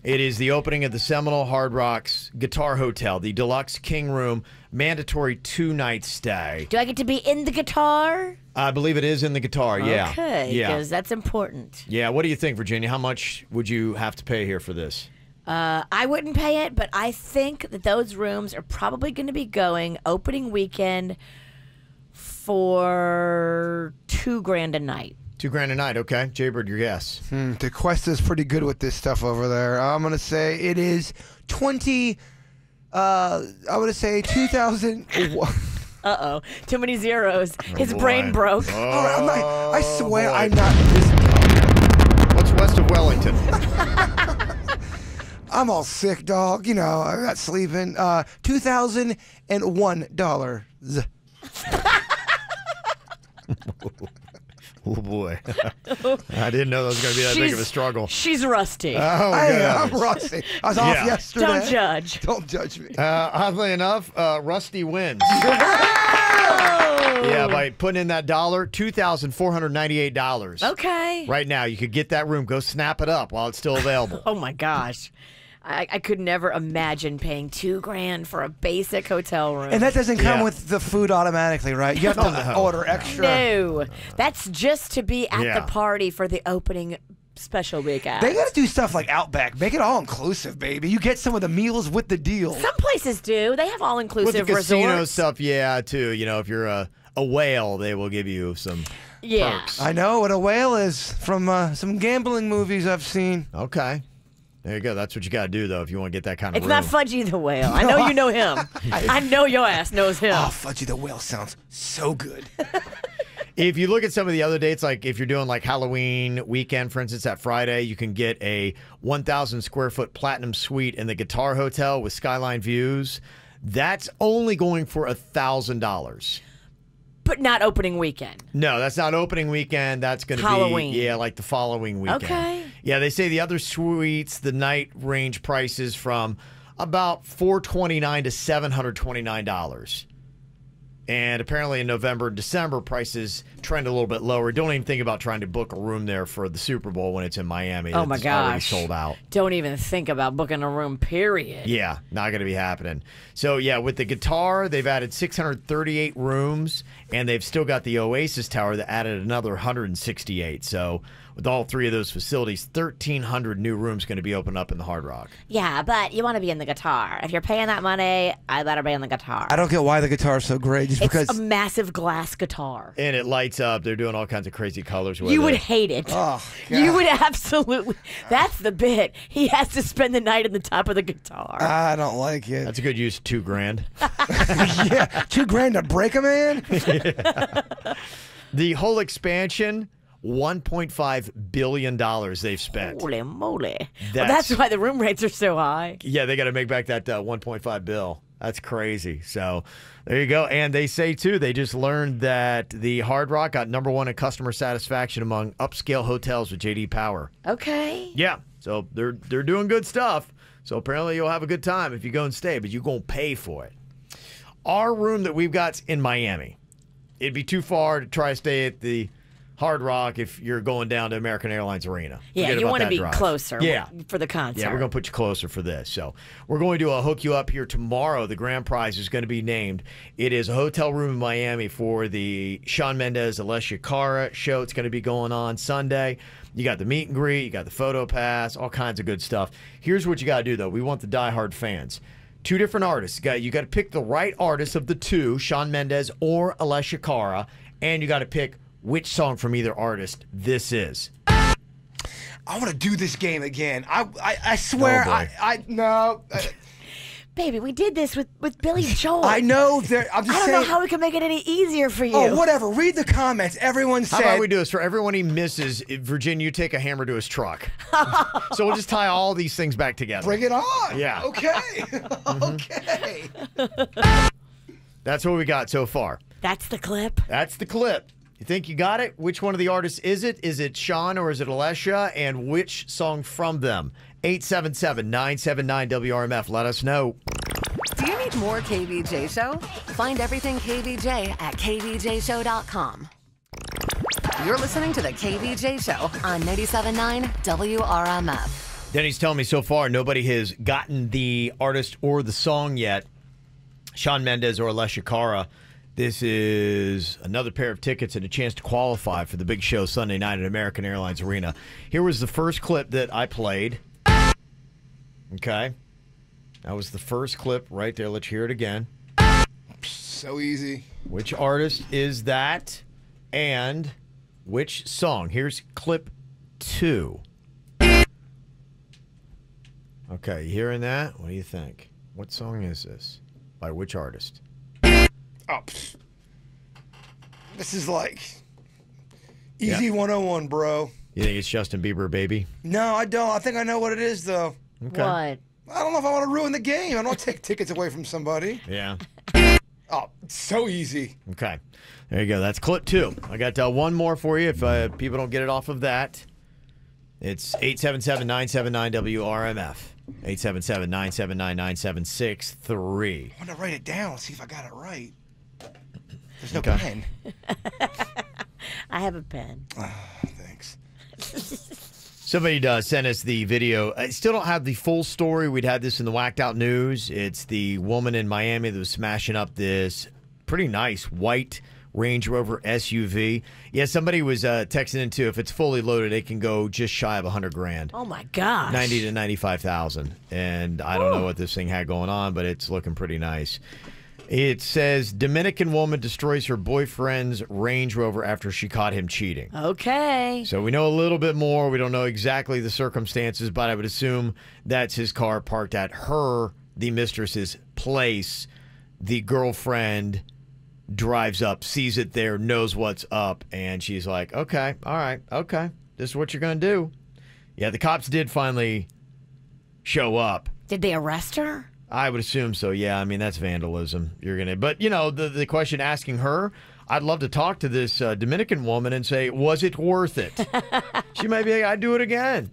It is the opening of the Seminole Hard Rocks Guitar Hotel, the Deluxe King Room, mandatory 2-night stay. Do I get to be in the guitar? I believe it is in the guitar, yeah. Okay, because that's important. Yeah, what do you think, Virginia? How much would you have to pay here for this? I wouldn't pay it, but I think that those rooms are probably going to be going opening weekend for $2,000 a night. $2,000 a night. Okay, Jbird, your guess. DeQuesta's pretty good with this stuff over there. I'm gonna say it is 20. I'm gonna say 2,000. Uh-oh. Too many zeros. His boy. brain broke. All right, I swear boy. I'm not this dumb. What's west of Wellington? I'm all sick, dog. You know, I'm not sleeping. $2,001. Oh boy, I didn't know that was going to be that big of a struggle. She's rusty. Oh, I'm goodness. rusty. I was off yesterday. Don't judge. Don't judge me. Oddly enough, Rusty wins. Yeah, by putting in that dollar, $2,498. Okay. Right now, you could get that room. Go snap it up while it's still available. Oh my gosh. I could never imagine paying $2,000 for a basic hotel room. And that doesn't come with the food automatically, right? You have to order extra. No, that's just to be at Yeah. the party for the opening special week act. They got to do stuff like Outback. Make it all inclusive, baby. You get some of the meals with the deal. Some places do. They have all-inclusive With the casino resorts. stuff, yeah, too. You know, if you're a whale, they will give you some perks. I know what a whale is from some gambling movies I've seen. Okay. There you go. That's what you got to do, though, if you want to get that kind of It's room. not Fudgy the Whale. I know you know him. I know your ass knows him. Oh, Fudgy the Whale sounds so good. If you look at some of the other dates, like if you're doing like Halloween weekend, for instance, that Friday, you can get a 1,000 square foot platinum suite in the Guitar Hotel with skyline views. That's only going for $1,000. But not opening weekend. No, that's not opening weekend. That's going to be Halloween. like the following weekend. Okay. Yeah, they say the other suites, the night range prices from about $429 to $729. And apparently in November and December, prices trend a little bit lower. Don't even think about trying to book a room there for the Super Bowl when it's in Miami. Oh, my It's already gosh. sold out. Don't even think about booking a room, period. Yeah, not going to be happening. So, yeah, with the Guitar, they've added 638 rooms, and they've still got the Oasis Tower that added another 168. So, with all three of those facilities, 1,300 new rooms going to be opened up in the Hard Rock. Yeah, but you want to be in the guitar. If you're paying that money, I better be in the guitar. I don't get why the guitar's so great. Just It's because a massive glass guitar. And it lights up. They're doing all kinds of crazy colors with it. You would hate it. Oh, you God. would absolutely. That's the bit. He has to spend the night in the top of the guitar. I don't like it. That's a good use of $2,000. Yeah, $2,000 to break a man. The whole expansion, $1.5 billion they've spent. Holy moly. Well, that's why the room rates are so high. Yeah, they got to make back that 1.5 bill. That's crazy. So there you go. And they say, too, they just learned that the Hard Rock got #1 in customer satisfaction among upscale hotels with J.D. Power. Okay. Yeah, so they're doing good stuff. So apparently you'll have a good time if you go and stay, but you're going to pay for it. Our room that we've got's in Miami. It'd be too far to try to stay at the Hard Rock if you're going down to American Airlines Arena. Yeah, Forget you about want to that be drive. closer Yeah. for the concert. Yeah, we're going to put you closer for this. So we're going to hook you up here tomorrow. The grand prize is going to be named. It is a hotel room in Miami for the Shawn Mendes, Alessia Cara show. It's going to be going on Sunday. You got the meet and greet. You got the photo pass, all kinds of good stuff. Here's what you got to do, though. We want the diehard fans. 2 different artists. You got to pick the right artist of the 2, Shawn Mendes or Alessia Cara, and you got to pick which song from either artist this is. I want to do this game again. I swear. Oh, boy. No. Baby, we did this with Billy Joel. I know. I'm just I don't saying. know how we can make it any easier for you. Oh, whatever. Read the comments. Everyone How said. about we do this for everyone he misses? Virginia, you take a hammer to his truck. So we'll just tie all these things back together. Bring it on. Yeah. Okay. Okay. That's what we got so far. That's the clip. That's the clip. You think you got it? Which one of the artists is it? Is it Shawn or is it Alessia? And which song from them? 877-979-WRMF. Let us know. Do you need more KVJ Show? Find everything KVJ at kvjshow.com. You're listening to the KVJ Show on 97.9 WRMF. Denny's telling me so far nobody has gotten the artist or the song yet. Shawn Mendes or Alessia Cara. This is another pair of tickets and a chance to qualify for the big show Sunday night at American Airlines Arena. Here was the first clip that I played. Okay. That was the first clip right there. Let's hear it again. So easy. Which artist is that? And Which song? Here's clip 2. Okay, you hearing that? What do you think? What song is this? By which artist? Oh, this is like easy 101, bro. You think it's Justin Bieber, Baby? No, I don't. I think I know what it is, though. What? I don't know if I want to ruin the game. I don't take tickets away from somebody. Yeah. Oh, so easy. Okay. There you go. That's clip 2. I got one more for you if people don't get it off of that. It's 877-979-WRMF. 877-979-9763. I want to write it down, see if I got it right. There's no Okay. pen. I have a pen. Thanks. Somebody sent us the video. I still don't have the full story. We'd had this in the Whacked Out News. It's the woman in Miami that was smashing up this pretty nice white Range Rover SUV. Yeah, somebody was texting in too. If it's fully loaded, it can go just shy of $100,000. Oh my gosh. 90 to 95,000. And I don't know what this thing had going on, but it's looking pretty nice. It says Dominican woman destroys her boyfriend's Range Rover after she caught him cheating. Okay. So we know a little bit more. We don't know exactly the circumstances, but I would assume that's his car parked at the mistress's place. The girlfriend drives up, sees it there, knows what's up, and she's like, okay, all right, okay, this is what you're going to do. Yeah, the cops did finally show up. Did they arrest her? I would assume so, yeah. I mean, that's vandalism. But, you know, the question asking her, I'd love to talk to this Dominican woman and say, was it worth it? She might be like, I'd do it again.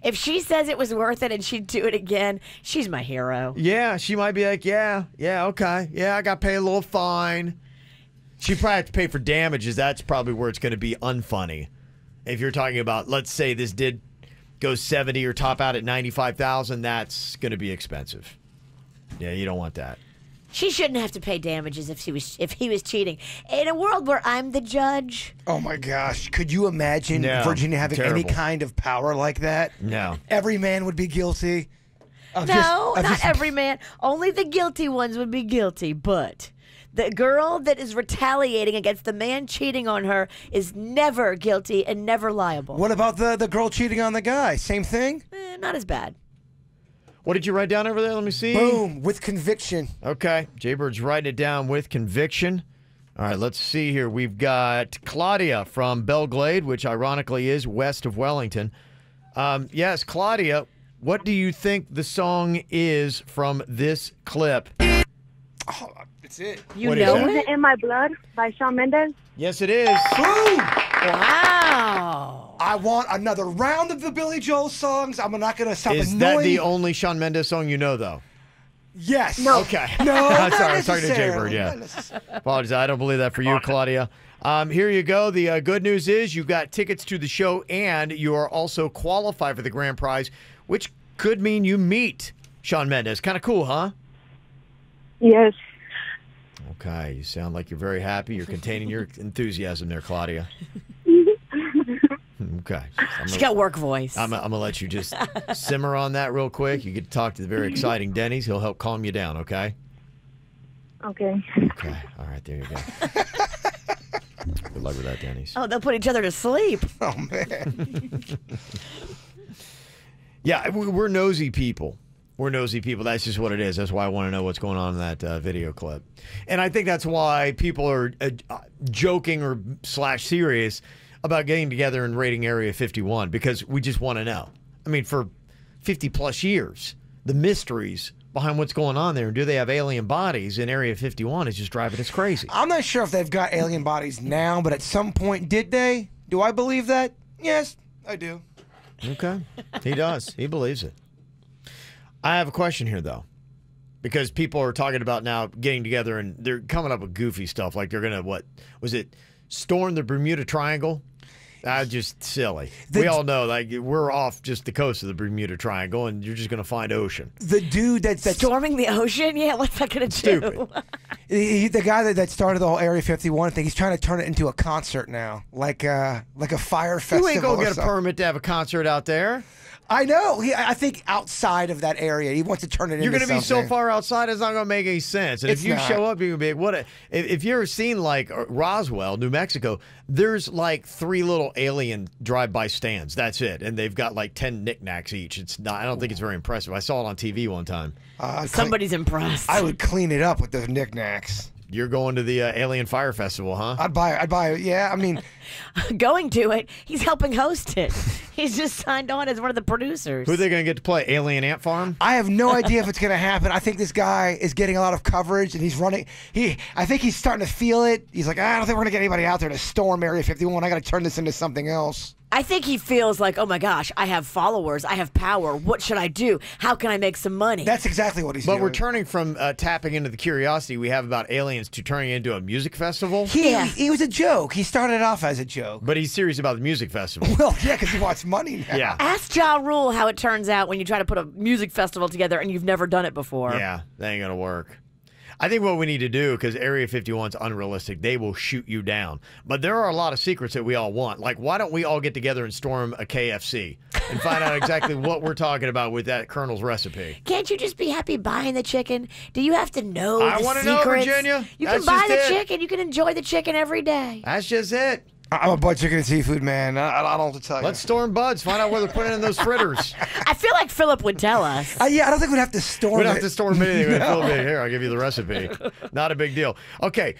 If she says it was worth it and she'd do it again, she's my hero. Yeah, she might be like, yeah, okay. Yeah, I got to pay a little fine. She probably have to pay for damages. That's probably where it's going to be unfunny. If you're talking about, let's say this did go 70 or top out at 95,000, that's going to be expensive. Yeah, you don't want that. She shouldn't have to pay damages if he was cheating. In a world where I'm the judge. Oh my gosh. Could you imagine Virginia having any kind of power like that? No. Every man would be guilty. Not every man. Only the guilty ones would be guilty, but the girl that is retaliating against the man cheating on her is never guilty and never liable. What about the girl cheating on the guy? Same thing? Not as bad. What did you write down over there? Let me see. Boom, with conviction. Okay, Jbird's writing it down with conviction. All right, let's see here. We've got Claudia from Belglade, which ironically is west of Wellington. Yes, Claudia, what do you think the song is from this clip? Oh, it's it. You know it? In My Blood by Shawn Mendes. Yes, it is. Boom! Wow. I want another round of the Billy Joel songs. I'm not going to stop Is that the only Shawn Mendes song you know, though? Yes. No. Okay. No, I'm sorry. I not was talking to Jbird, yeah. Apologies. I don't believe that for you, Claudia. Here you go. The good news is you've got tickets to the show, and you are also qualified for the grand prize, which could mean you meet Shawn Mendes. Kind of cool, huh? Yes. Okay. You sound like you're very happy. You're containing your enthusiasm there, Claudia. Okay. She got work voice. I'm going to let you just simmer on that real quick. You get to talk to the very exciting Dennys. He'll help calm you down, okay? Okay. Okay. All right. There you go. Good luck with that, Dennys. Oh, they'll put each other to sleep. Oh, man. Yeah, we're nosy people. We're nosy people. That's just what it is. That's why I want to know what's going on in that video clip. And I think that's why people are joking or /serious about getting together and raiding Area 51, because we just want to know. I mean, for 50 plus years, the mysteries behind what's going on there and do they have alien bodies in Area 51 is just driving us crazy. I'm not sure if they've got alien bodies now, but at some point, did they? Do I believe that? Yes, I do. Okay. He does. He believes it. I have a question here, though, because people are talking about now getting together and they're coming up with goofy stuff. Like they're going to, what was it, storm the Bermuda Triangle? Just silly. We all know, like, we're off just the coast of the Bermuda Triangle, and you're just going to find ocean. The dude that's storming the ocean? Yeah, what's that going to do? Stupid. The guy that started the whole Area 51 thing, he's trying to turn it into a concert now, like a fire festival. You ain't going to get a permit to have a concert out there. I know. I think outside of that area, he wants to turn it You're into going to be so something. far outside, it's not going to make any sense. And It's if you not. show up, you can be what? If you've ever seen like Roswell, New Mexico, there's like 3 little alien drive-by stands. That's it, and they've got like 10 knickknacks each. It's not. I don't think it's very impressive. I saw it on TV one time. Somebody's impressed. I would clean it up with those knickknacks. You're going to the Alien Fire Festival, huh? I'd buy it. Yeah, I mean, Going to it. He's helping host it. He's just signed on as one of the producers. Who are they going to get to play? Alien Ant Farm? I have no idea if it's going to happen. I think this guy is getting a lot of coverage, and he's running. I think he's starting to feel it. He's like, I don't think we're going to get anybody out there to storm Area 51. I got to turn this into something else. I think he feels like, oh my gosh, I have followers, I have power. What should I do? How can I make some money? That's exactly what he's But doing. we're turning from tapping into the curiosity we have about aliens to turning it into a music festival. He was a joke. He started off as a joke. But he's serious about the music festival. Well, yeah, because he wants money now. Yeah. Ask Ja Rule how it turns out when you try to put a music festival together and you've never done it before. Yeah, that ain't going to work. I think what we need to do, because Area 51's unrealistic, they will shoot you down. But there are a lot of secrets that we all want. Like, why don't we all get together and storm a KFC and find out exactly what we're talking about with that Colonel's recipe? Can't you just be happy buying the chicken? Do you have to know I the wanna secrets? know, Virginia. You That's can buy just the it. chicken. You can enjoy the chicken every day. That's just it. I'm a butt chicken and seafood man. I don't know what to tell you. Let's storm Bud's. Find out where they're putting in those fritters. I feel like Philip would tell us. Yeah, I don't think we'd have to storm We don't it. have to storm anything. No. Here, I'll give you the recipe. Not a big deal. Okay.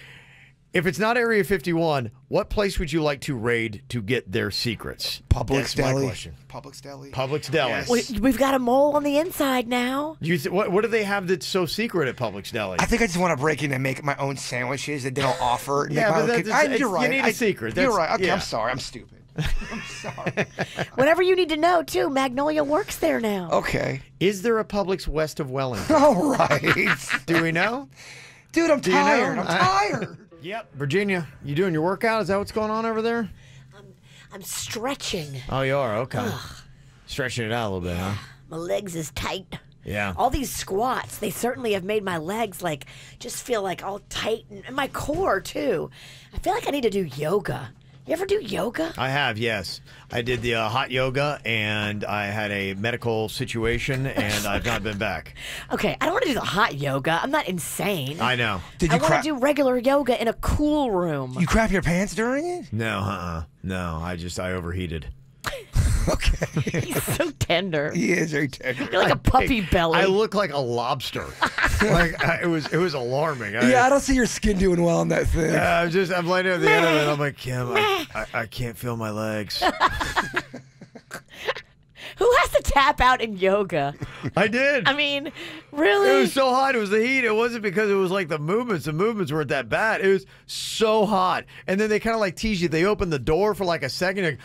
If it's not Area 51, what place would you like to raid to get their secrets? Publix That's my Deli. question. Publix Deli. Publix Deli. Yes. We've got a mole on the inside now. What do they have that's so secret at Publix Deli? I think I just want to break in and make my own sandwiches that they don't offer. Yeah, but You're right. You need a secret. You're That's- right. Okay, yeah. I'm sorry. I'm stupid. I'm sorry. Whatever you need to know, too. Magnolia works there now. Okay. Is there a Publix west of Wellington? All right. Do we know? Dude, I'm Do you know? tired. I'm tired. Yep. Virginia, you doing your workout? Is that what's going on over there? I'm stretching. Oh, you are? Okay. Stretching it out a little bit, huh? My legs is tight. Yeah. All these squats, they certainly have made my legs like just feel like all tight and my core too. I feel like I need to do yoga. You ever do yoga? I have, yes. I did the hot yoga, and I had a medical situation, and I've not been back. Okay, I don't want to do the hot yoga. I'm not insane. I know. I want to do regular yoga in a cool room. You crap your pants during it? No, no. I overheated. Okay. He's so tender. He is very tender. You're like a puppy belly. I look like a lobster. It was alarming. Yeah, I don't see your skin doing well on that thing. I'm laying there at the end of it. I'm like, Kim, I can't feel my legs. Who has to tap out in yoga? I did. I mean, really? It was so hot. It was the heat. It wasn't because it was like the movements. The movements weren't that bad. It was so hot. And then they kind of like tease you. They open the door for like a second. Like,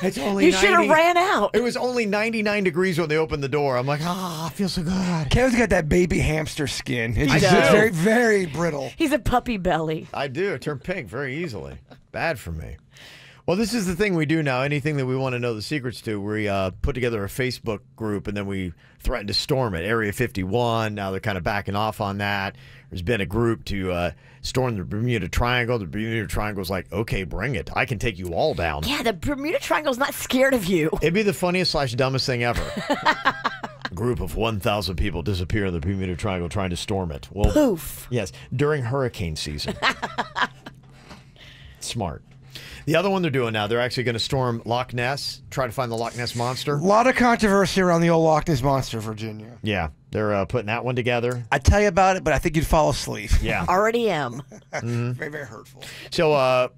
it's only You should have ran out. It was only 99 degrees when they opened the door. I'm like, I feel so good. Kevin's got that baby hamster skin. It's I just do. it's very, very brittle. He's a puppy belly. I do. It turned pink very easily. Bad for me. Well, this is the thing we do now. Anything that we want to know the secrets to, we put together a Facebook group, and then we threaten to storm it. Area 51, now they're kind of backing off on that. There's been a group to storm the Bermuda Triangle. The Bermuda Triangle's like, okay, bring it. I can take you all down. Yeah, the Bermuda Triangle's not scared of you. It'd be the funniest / dumbest thing ever. A group of 1,000 people disappear in the Bermuda Triangle trying to storm it. Well, Poof. Yes, during hurricane season. Smart. The other one they're doing now, they're actually going to storm Loch Ness, try to find the Loch Ness Monster. A lot of controversy around the old Loch Ness Monster, Virginia. Yeah, they're putting that one together. I'd tell you about it, but I think you'd fall asleep. Yeah. Already am. Very, very hurtful. So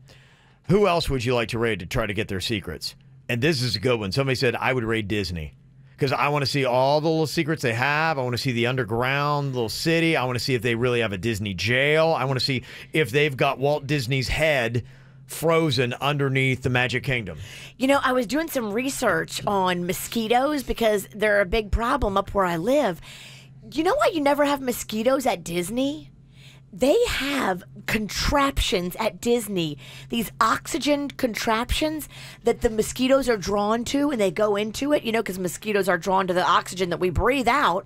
who else would you like to raid to try to get their secrets? And this is a good one. Somebody said, I would raid Disney. Because I want to see all the little secrets they have. I want to see the underground little city. I want to see if they really have a Disney jail. I want to see if they've got Walt Disney's head frozen underneath the Magic Kingdom. You know, I was doing some research on mosquitoes because they're a big problem up where I live. You know why you never have mosquitoes at Disney? They have contraptions at Disney, these oxygen contraptions that the mosquitoes are drawn to and they go into it, you know, because mosquitoes are drawn to the oxygen that we breathe out.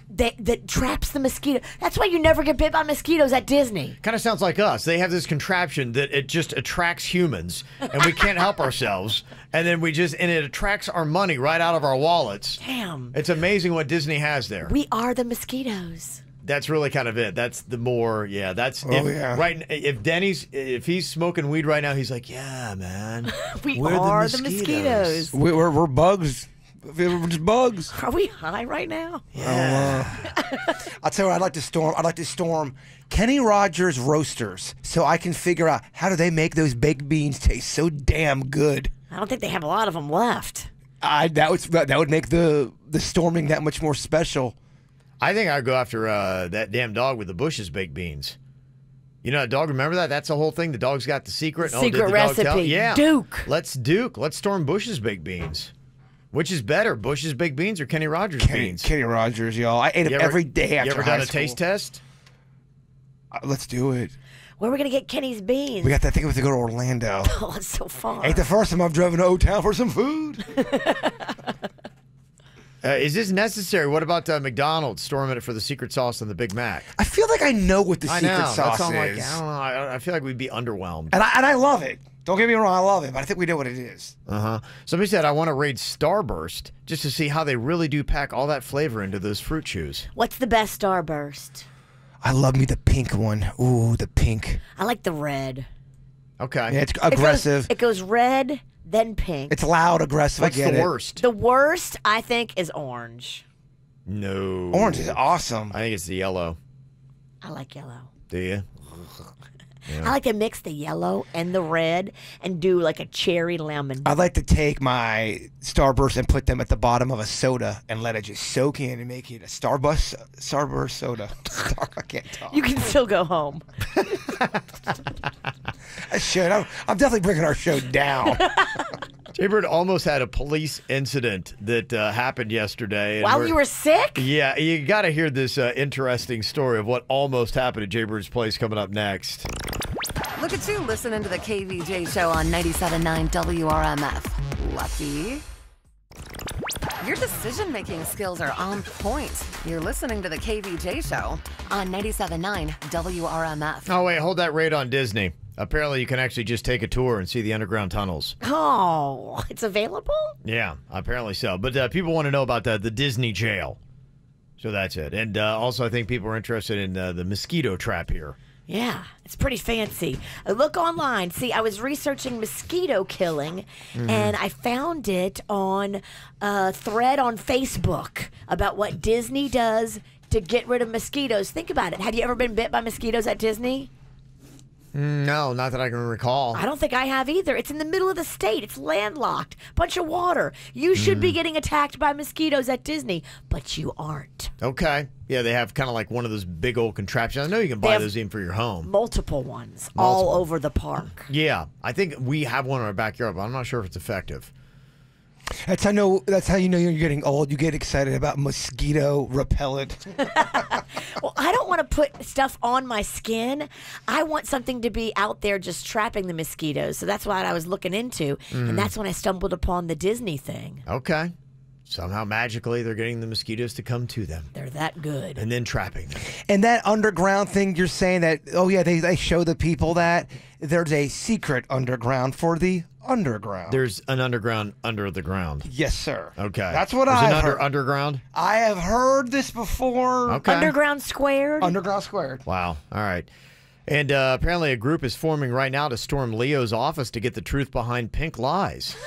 that traps the mosquito. That's why you never get bit by mosquitoes at Disney. Kind of sounds like us. They have this contraption that it just attracts humans, and we can't help ourselves. And then it attracts our money right out of our wallets. Damn. It's amazing what Disney has there. We are the mosquitoes. That's really kind of it. That's the more, yeah. That's yeah. If Denny's, if he's smoking weed right now, he's like, yeah, man. We're the mosquitoes. We're bugs. We're just bugs. Are we high right now? Yeah. I'll tell you what, I'd like to storm Kenny Rogers Roasters so I can figure out how do they make those baked beans taste so damn good. I don't think they have a lot of them left. That would make the storming that much more special. I think I'd go after that damn dog with the Bush's baked beans. You know that dog, remember that? That's the whole thing. The dog's got the secret. Secret recipe. Yeah. Duke. Let's storm Bush's baked beans. Which is better, Bush's baked beans or Kenny Rogers beans? Kenny Rogers, y'all. I ate them every day after high school. You ever done a taste test? Let's do it. Where are we going to get Kenny's beans? We got that thing. We have to go to Orlando. Oh, it's so far. Ain't the first time I've driven to O-Town for some food. Is this necessary? What about McDonald's storming it for the secret sauce on the Big Mac? I feel like I know what the secret sauce That's is. like, I don't know. I feel like we'd be underwhelmed. And I love it. Don't get me wrong, I love it, but I think we know what it is. Somebody said, I want to raid Starburst just to see how they really do pack all that flavor into those fruit chews. What's the best Starburst? I love me the pink one. Ooh, the pink. I like the red. Okay. Yeah, it's aggressive. It goes red, then pink. It's loud, aggressive. What's I get the it. worst? The worst, I think, is orange. No. Orange is awesome. I think it's the yellow. I like yellow. Do you? Yeah. I like to mix the yellow and the red and do like a cherry lemon. I like to take my Starburst and put them at the bottom of a soda and let it just soak in and make it a Starburst soda. I can't talk. You can still go home. I should. I'm definitely bringing our show down. Jbird almost had a police incident that happened yesterday. While you were sick? Yeah, you got to hear this interesting story of what almost happened at Jbird's place coming up next. Look at you listening to the KVJ show on 97.9 WRMF. Lucky. Your decision-making skills are on point. You're listening to the KVJ show on 97.9 WRMF. Oh, wait, hold that raid on Disney. Apparently, you can actually just take a tour and see the underground tunnels. Oh, it's available? Yeah, apparently so. But people want to know about the Disney jail. So that's it. And also, I think people are interested in the mosquito trap here. Yeah, it's pretty fancy. Look online. See, I was researching mosquito killing, and I found it on a thread on Facebook about what Disney does to get rid of mosquitoes. Think about it. Have you ever been bit by mosquitoes at Disney? No, not that I can recall. I don't think I have either. It's in the middle of the state. It's landlocked. Bunch of water. You should be getting attacked by mosquitoes at Disney, but you aren't. Okay. Yeah, they have kind of like one of those big old contraptions. I know you can buy those even for your home. Multiple ones all over the park. Yeah, I think we have one in our backyard, but I'm not sure if it's effective. That's how you know you're getting old. You get excited about mosquito repellent. Well, I don't want to put stuff on my skin. I want something to be out there just trapping the mosquitoes. So that's what I was looking into. And that's when I stumbled upon the Disney thing. Okay. Somehow magically they're getting the mosquitoes to come to them. They're that good. And then trapping them. And that underground thing you're saying that, oh yeah, they show the people that there's a secret underground for the underground. There's an underground under the ground. Yes, sir. Okay. That's what I've heard. Underground? I have heard this before. Okay. Underground squared? Underground squared. Wow. All right. And apparently a group is forming right now to storm Leo's office to get the truth behind pink lies.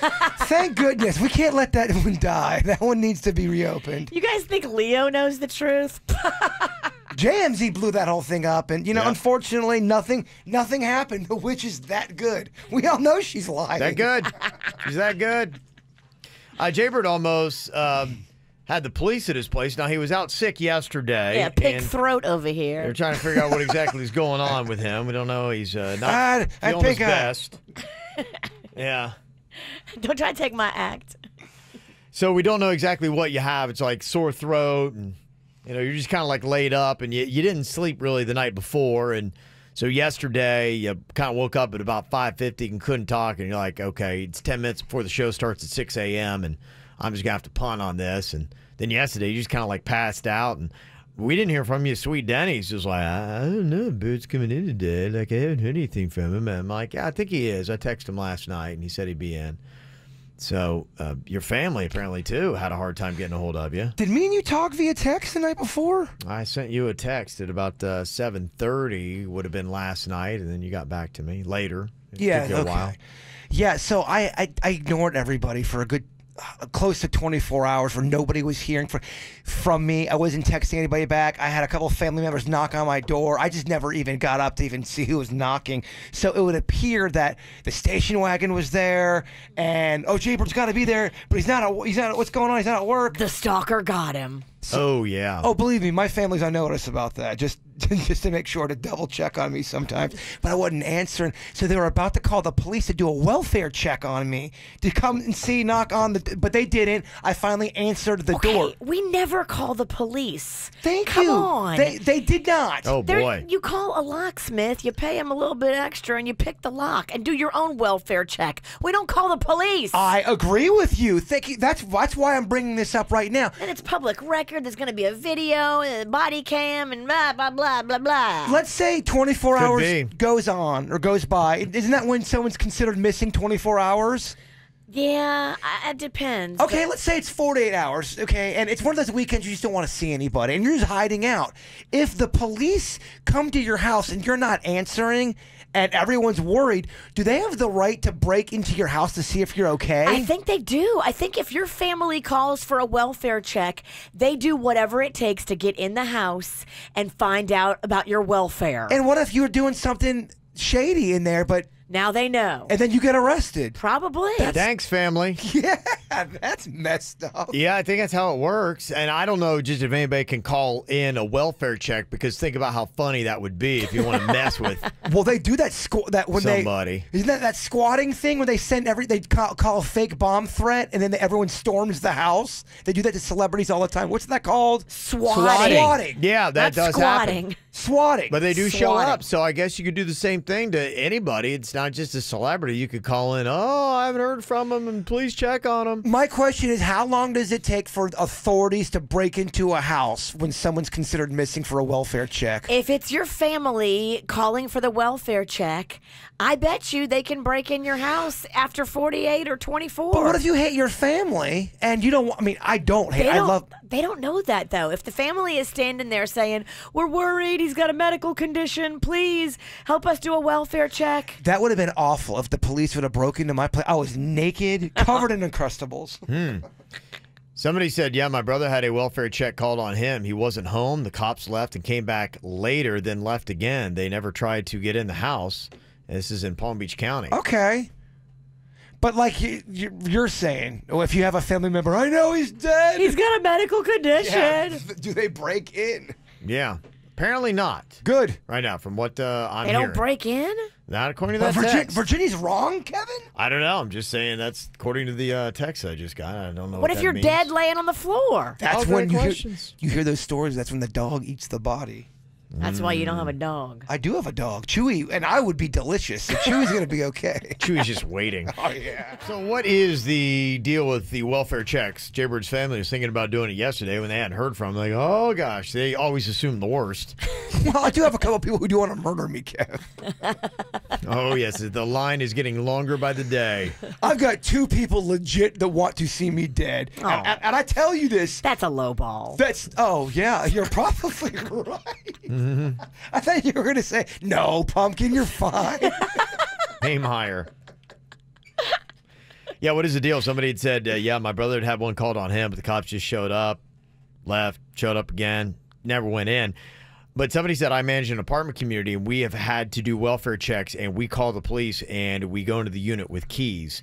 Thank goodness. We can't let that one die. That one needs to be reopened. You guys think Leo knows the truth? JMZ blew that whole thing up, and unfortunately, nothing happened. The witch is that good. We all know she's lying. That good. She's that good. Jbird almost had the police at his place. Now, he was out sick yesterday. Yeah, pig throat over here. They're trying to figure out what exactly is going on with him. We don't know. He's not feeling his best. Yeah. Don't try to take my act. So we don't know exactly what you have. It's like sore throat, and you're just kind of like laid up, and you didn't sleep really the night before, and so yesterday you kind of woke up at about 5:50 and couldn't talk, and you're like, okay, it's 10 minutes before the show starts at 6 a.m., and I'm just gonna have to punt on this. And then yesterday you just kind of like passed out, and We didn't hear from you, sweet Dennys. Just like, I don't know, Bird's coming in today. Like, I haven't heard anything from him. And I'm like, yeah, I think he is. I texted him last night, and he said he'd be in. So your family apparently, too, had a hard time getting a hold of you. Did me and you talk via text the night before? I sent you a text at about 7:30, would have been last night, and then you got back to me later. It Yeah, took you a while. Yeah, so I ignored everybody for a good close to 24 hours where nobody was hearing from me. I wasn't texting anybody back. I had a couple of family members knock on my door. I just never even got up to even see who was knocking. So it would appear that the station wagon was there, and Jbird's got to be there, but he's not. What's going on? He's not at work. The stalker got him. Oh yeah. Oh, believe me, my family's on notice about that. Just to make sure to double check on me sometimes. But I wasn't answering, so they were about to call the police to do a welfare check on me to come and see, knock on the. But they didn't. I finally answered the door. We never call the police. Come you. On. They did not. Oh boy. You call a locksmith. You pay him a little bit extra, and you pick the lock and do your own welfare check. We don't call the police. I agree with you. That's why I'm bringing this up right now. And it's public record. There's going to be a video, and a body cam, and blah blah blah blah blah. Let's say 24 hours goes on or goes by. Isn't that when someone's considered missing 24 hours? Yeah, it depends. Okay, let's say it's 48 hours, okay, and it's one of those weekends you just don't want to see anybody, and you're just hiding out. If the police come to your house and you're not answering, and everyone's worried, do they have the right to break into your house to see if you're okay? I think they do. I think if your family calls for a welfare check, they do whatever it takes to get in the house and find out about your welfare. And what if you were doing something shady in there, but... Now they know. And then you get arrested. Probably. Thanks, family. Yeah, that's messed up. Yeah, I think that's how it works. And I don't know just if anybody can call in a welfare check, because think about how funny that would be if you want to mess with well, they do that when somebody. Isn't that squatting thing where they send they call a fake bomb threat and then everyone storms the house? They do that to celebrities all the time. What's that called? Swatting. Yeah, that does happen. Swatting. But they do show up, so I guess you could do the same thing to anybody. It's not just a celebrity. You could call in, I haven't heard from him, and please check on him. My question is, how long does it take for authorities to break into a house when someone's considered missing for a welfare check? If it's your family calling for the welfare check, I bet you they can break in your house after 48 or 24. But what if you hate your family and you don't? I mean, I don't hate. They don't know that, though. If the family is standing there saying, we're worried, he's got a medical condition, please help us do a welfare check. That would have been awful if the police would have broken into my place. I was naked, covered in Uncrustables. Somebody said, yeah, my brother had a welfare check called on him. He wasn't home. The cops left and came back later, then left again. They never tried to get in the house. This is in Palm Beach County. Okay. But like you're saying, if you have a family member, I know he's dead. He's got a medical condition. Yeah. Do they break in? Yeah. Apparently not. Good. Right now, from what I'm They hearing. don't break in? Not according to that text. Virginia's wrong, Kevin? I don't know. I'm just saying that's according to the text I just got. I don't know What if that you're means. dead laying on the floor? That's when you hear those stories. That's when the dog eats the body. That's why you don't have a dog. I do have a dog, Chewy, and I would be delicious. So Chewy's going to be okay. Chewy's just waiting. Oh, yeah. So what is the deal with the welfare checks? Jbird's family was thinking about doing it yesterday when they hadn't heard from him. Like, oh, gosh, they always assume the worst. Well, I do have a couple of people who do want to murder me, Kev. Oh, yes, the line is getting longer by the day. I've got 2 people legit that want to see me dead. Oh. And I tell you this. That's a low ball. Yeah, you're probably right. I thought you were going to say, no, Pumpkin, you're fine. Aim higher. Yeah, what is the deal? Somebody had said, yeah, my brother had had one called on him, but the cops just showed up, left, showed up again, never went in. But somebody said, I manage an apartment community, and we have had to do welfare checks, and we call the police, and we go into the unit with keys.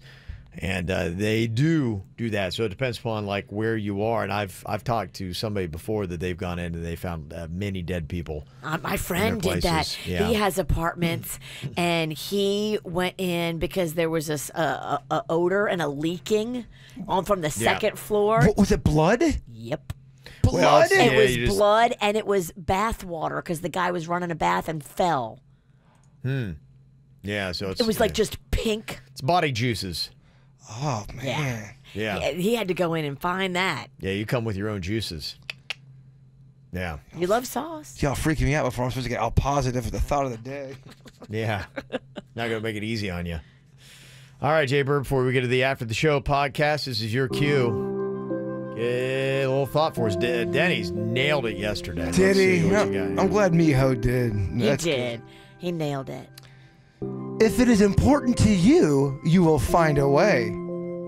And they do that. So it depends upon like where you are. And I've talked to somebody before that they've gone in and they found many dead people. My friend did that. Yeah. He has apartments, and he went in because there was this odor and a leaking from the second floor. What, was it blood? Yep. Blood? It was blood, and it was bath water because the guy was running a bath and fell. Yeah, so It was like just pink. It's body juices. Oh, man. Yeah. He had to go in and find that. Yeah, you come with your own juices. Yeah. You love sauce. Y'all freaking me out before I'm supposed to get all positive at the thought of the day. Yeah. Not going to make it easy on you. All right, Jbird, before we get to the After the Show podcast, this is your cue. Get a little thought for us. Dennys nailed it yesterday. Did he? What No, you got here. I'm glad Miho did. He did. He nailed it. If it is important to you, you will find a way.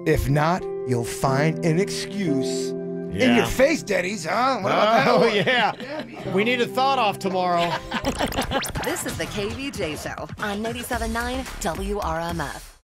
If not, you'll find an excuse. In your face, Dennys, huh? What about that one? Yeah. We need a thought off tomorrow. This is the KVJ Show on 97.9 WRMF.